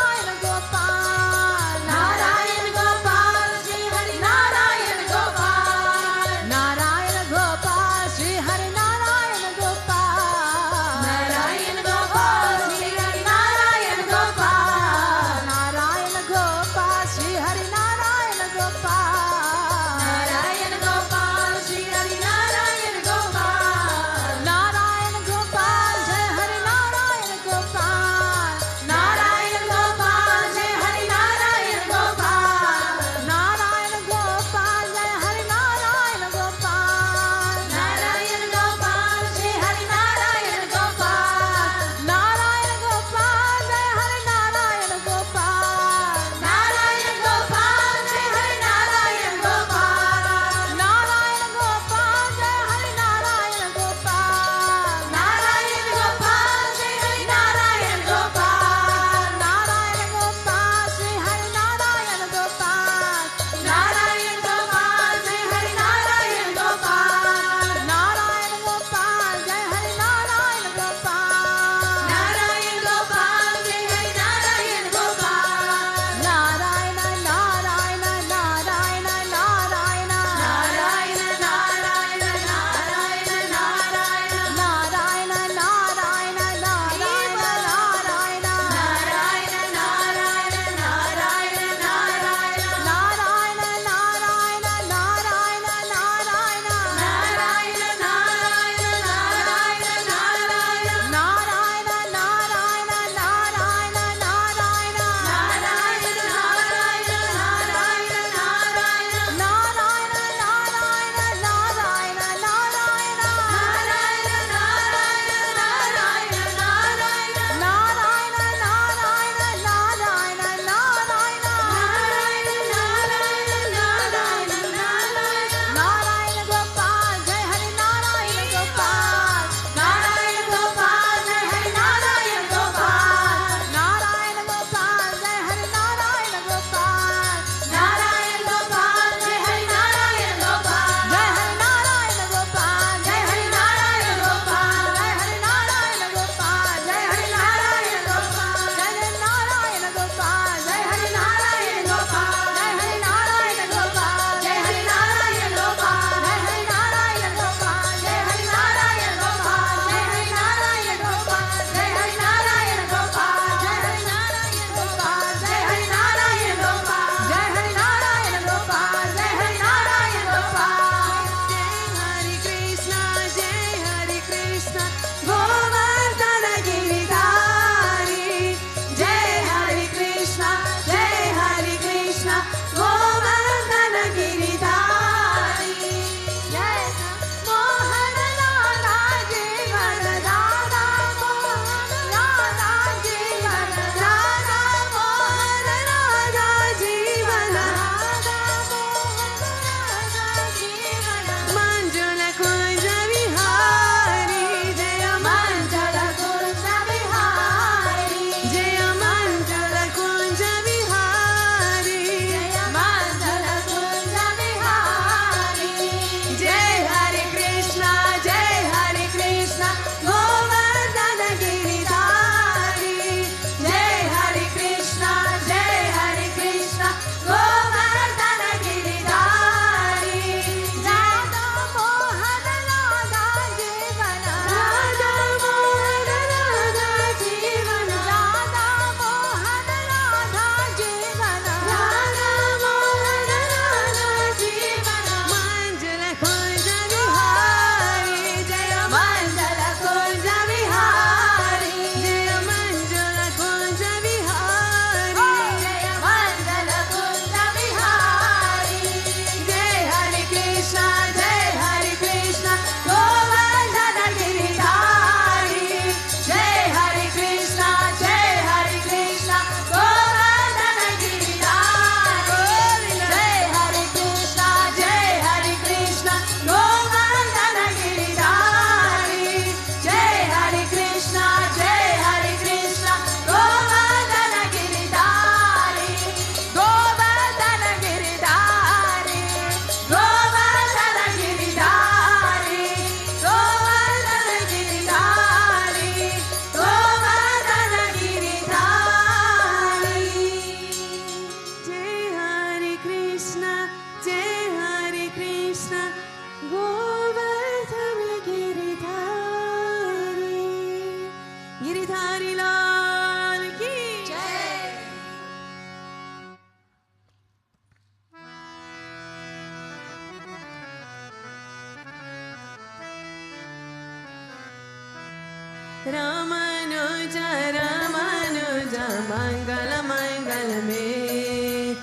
रामानुजा रामानुजा मंगल मंगल में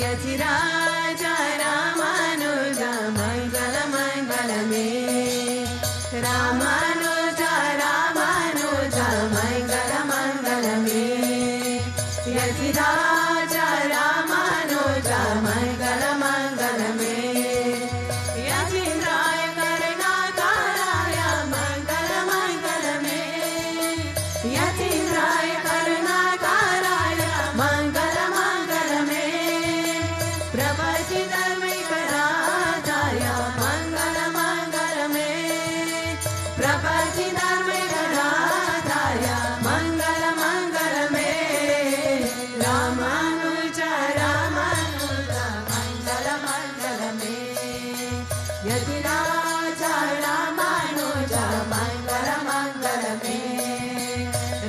यतिराज रामानुजा मंगल मंगल में रामानुजा रामानुजा मंगल मंगल में यतिराज रामानुजा मंगल मंगल में यतिराय करुणाकाराय मंगल मंगल में यतिराय करुणाकाराय मंगल मंगल में प्रभति धर्मिकराय मंगल मंगल में प्रभति धर्मिकराय मंगल मंगल में रामानुजा रामानुजा मंगल मंगल में यतिराज रामानुजा मंगल मंगल में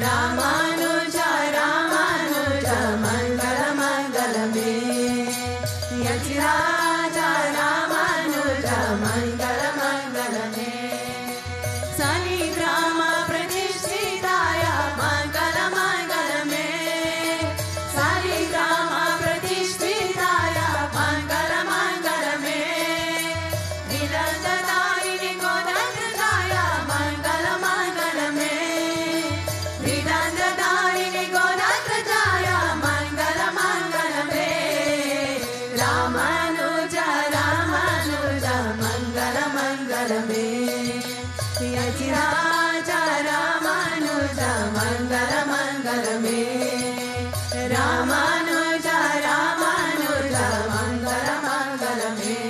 रामानुजा रामानुजा मंगल मंगल में यतिराज रामानुजा मंगल मंगल में सालिग्राम प्रतिष्ठिताय मंगल मंगल में सालिग्राम प्रतिष्ठिताय मंगल मंगल में हृदयदायिनि गोदग्रजाय मंगल मंगल में हृदयदायिनि गोदग्रजाय मंगल मंगल में रामानुजा रामानुजा मंगल मंगल में यतिराज रामानुजा मंगल मंगल में रामानुजा रामानुजा मंगल मंगल में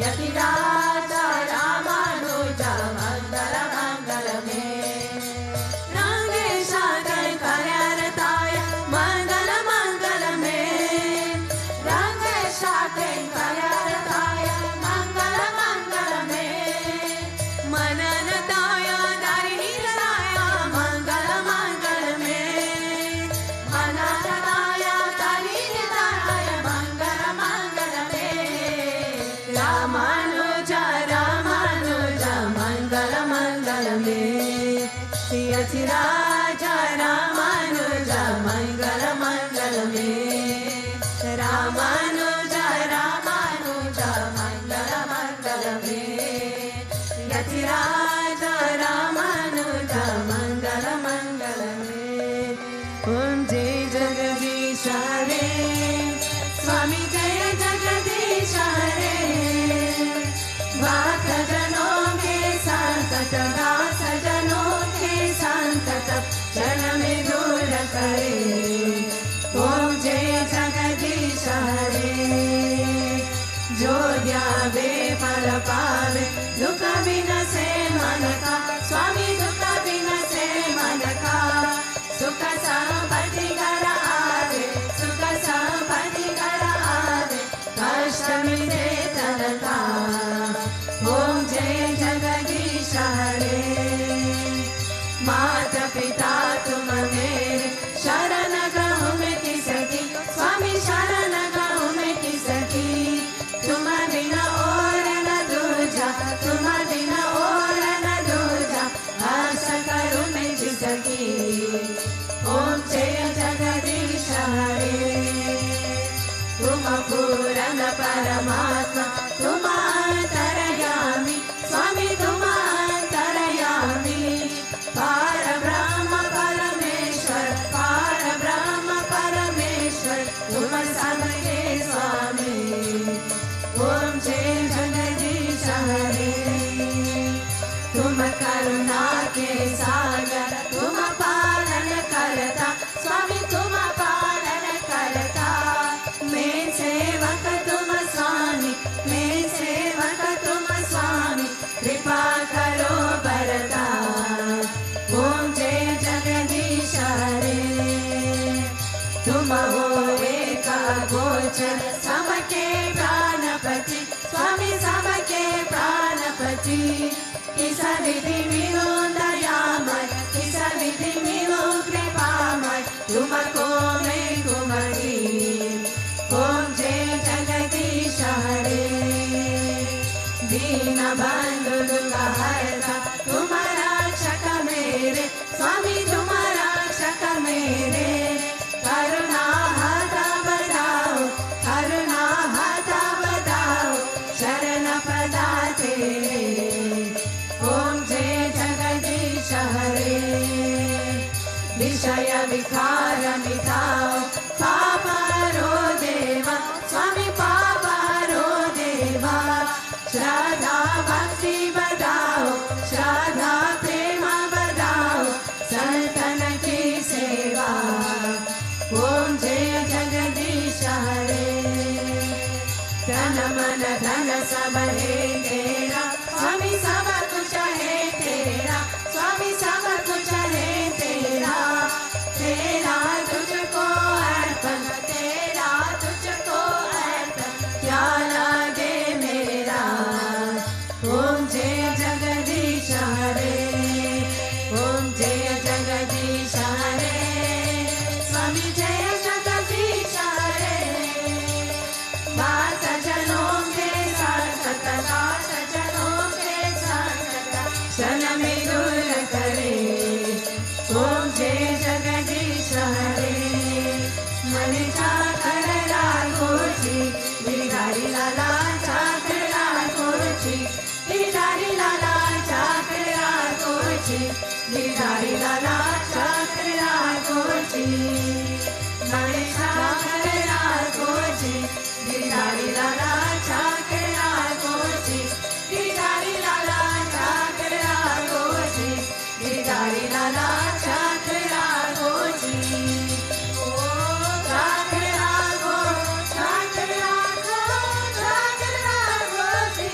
यतिराज रामानुजा मंगल मंगल में रंगेश कल्याणताय मंगल मंगल में रंगेश कल्याणताय मंगल मंगल में मननताय दारिणीराय मंगल मंगल में मननताय दारिणीराय मंगल मंगल में रामानुजा रामानुजा मंगल मंगल में यतिराज रामानुजा मंगल मंगल में रामानुजा रामानुजा मंगल मंगल में यतिराज रामानुजा मंगल मंगल में ओम जय जगदीश हरे स्वामी जय जगदीश हरे भक्तजनों के संकट दास जनों के संकट क्षण में दूर करे ओम जय जगदीश हरे जो ध्यावे फल पावे दुख बिन से मन का स्वामी दुख बिन से मन का सुख संपत्ति घर आवे सुख संपत्ति घर आवे कष्ट मिले तन का ओम जय जगदीश हरे माता पिता तुम मेरे शरण गहु में किसकी स्वामी शरण गहु में किसकी तुम बिना और न दूजा तुम बिना और न दूजा आशा करूं मैं जिसकी ओम जय जगदीश हरे तुम पूर्ण परमात्मा तुम अंतर्यामी स्वामी तुम अंतर्यामी पार ब्रह्म परमेश्वर पार ब्रह्म परमेश्वर तुम सबके स्वामी ओम जय जगदीश हरे तुम करुणा के सागर तुम पालन करता स्वामी तुम पालन करता मैं सेवक तुम स्वामी मैं सेवक तुम स्वामी कृपा करो बरता ओम जय जगदीश हरे तुम हो एक गोचर सबके प्राणपति स्वामी सबके प्राणपति किस विधि मिलो दयामय किस विधि मिलो कृपामय तुमको मैं कुमरी ओम जय जगदीश हरे दीन बंधु दुख हरता तुम रक्षक मेरे मेरे, करुणा हाथ बढ़ाओ, करुणा हाथ बढ़ाओ, शरण पदा तेरे। ओम जय जगदीश हरे। विषय विकार मिटाओ, पाप हरो देवा, स्वामी पाप हरो देवा। श्रद्धा भक्ति बढ़ाओ, श्रद्धा प्रेम बढ़ाओ, संतन की सेवा। ओम जय जगदीश हरे। तन मन धन सब है तेरा, स्वामी सब कुछ है तेरा, स्वामी सब कुछ है तेरा। तेरा तुझको अर्पण, तेरा तुझको अर्पण, क्या लागे मेरा। ओम जय जगदीश हरे। ओम जय जगदीश हरे। स्वामी जय जगदीश हरे। दास जनों के साथ, दास जनों के साथ, क्षण में दूर करे। ओम जय जगदीश हरे। मन चाकर राखो जी, गिरधारी लाला चाकर राखो जी, गिरधारी लाला चाकर राखो जी, गिरधारी लाला चाकर राखो जी। मन चाकर राखो जी, गिरधारी लाला चाकर राखो जी, गिरधारी लाला चाकर राखो जी, गिरधारी लाला चाकर राखो जी। ओ चाकर राखो, चाकर राखो, चाकर राखो जी,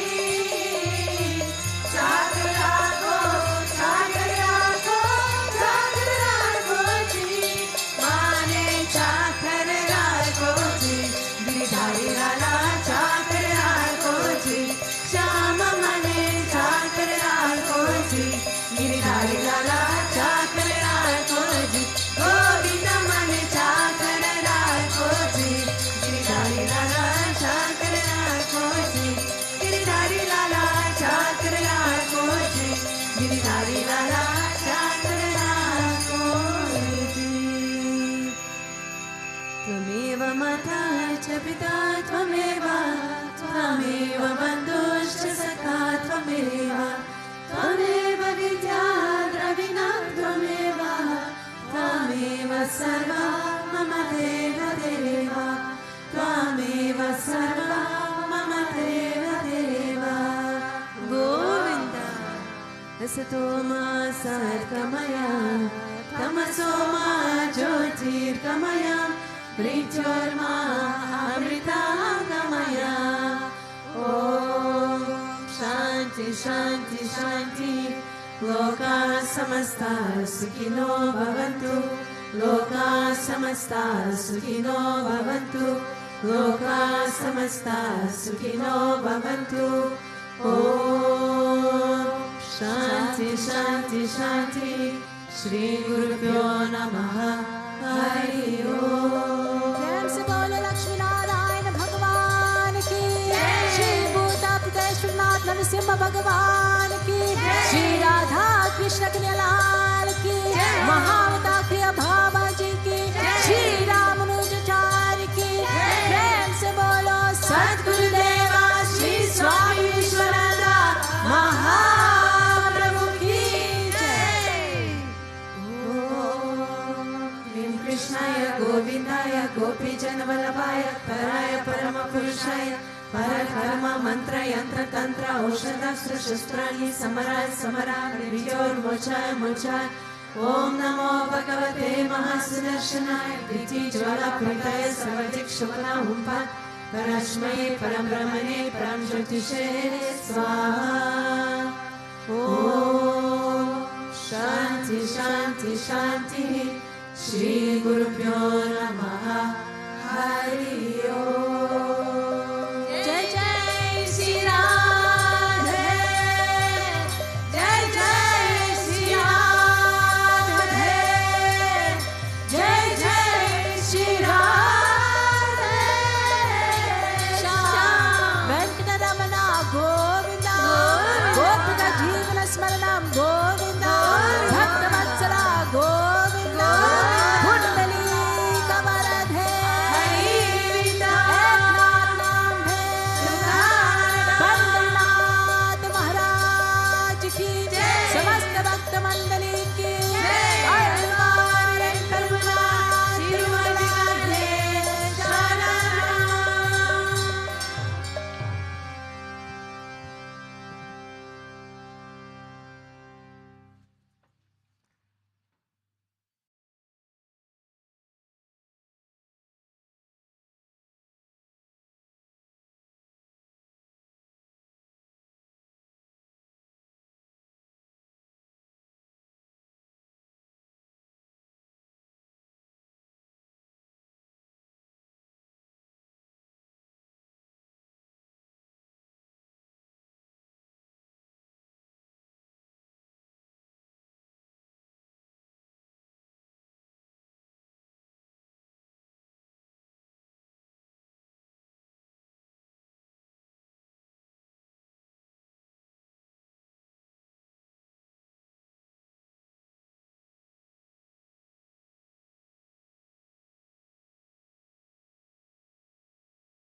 चाकर राखो, चाकर राखो, चाकर राखो जी। माने चाकर राखो जी, गिरधारी लाला चाकर राखो जी। श्याम मने चाकर राखो जी, गिरधारी लाला चाकर राखो जी। गोविंद मने चाकर राखो जी, गिरधारी लाला चाकर राखो जी, गिरधारी लाला चाकर राखो जी, गिरधारी लाला चाकर राखो जी। त्वमेव माता च पिता त्वमेव, त्वमेव बन्धुश्च सखा त्वमेव, त्वमेव विद्या द्रविणा त्वमेव, त्वमेव सर्वा मम देव देव, त्वमेव सर्वा मम देव देव। गोविन्द असतो मा सद्गमय, तमसो मा ज्योतिर्गमय, मृत्योर्मा अमृतागमय। ॐ शान्ति शान्ति शान्ति। लोकाः समस्ताः सुखिनो भवन्तु, लोकाः समस्ताः सुखिनो भवन्तु, लोकाः समस्ताः सुखिनो भवन्तु। ॐ शान्ति शान्ति शान्ति। श्री गुरुभ्यो नमः। हरि ओम। प्रेम से बोलो लक्ष्मी नारायण भगवान की, श्री भूताभृतेश्वरनाथ नरसिंह भगवान की, श्री राधा कृष्ण कन्हैयालाल की, महावतार भामा जी की, श्री रामानुजाचार्य की। प्रेम से बोलो सद्गुरुदेवा श्री स्वामी विश्वानंदा महाप्रभु की जय। ह्रीं कृष्णाय गोविन्दाय गोपीजनवल्लभाय कराय परमपुरुषाय परधर्म मंत्र यंत्र तंत्र औषधास्त्र शस्त्राणि समराय समराय निर्विजोर्मोचाय मोचाय। ओम नमो भगवते महासुदर्शनाय ज्वालाप्रिताय सर्वदिक्शुभना हुंपा परस्मै परम ब्रह्मणे परम ज्योतिषे स्वाहा। ओम शांति शांति शांति। श्री गुरुभ्यो नमः। हरि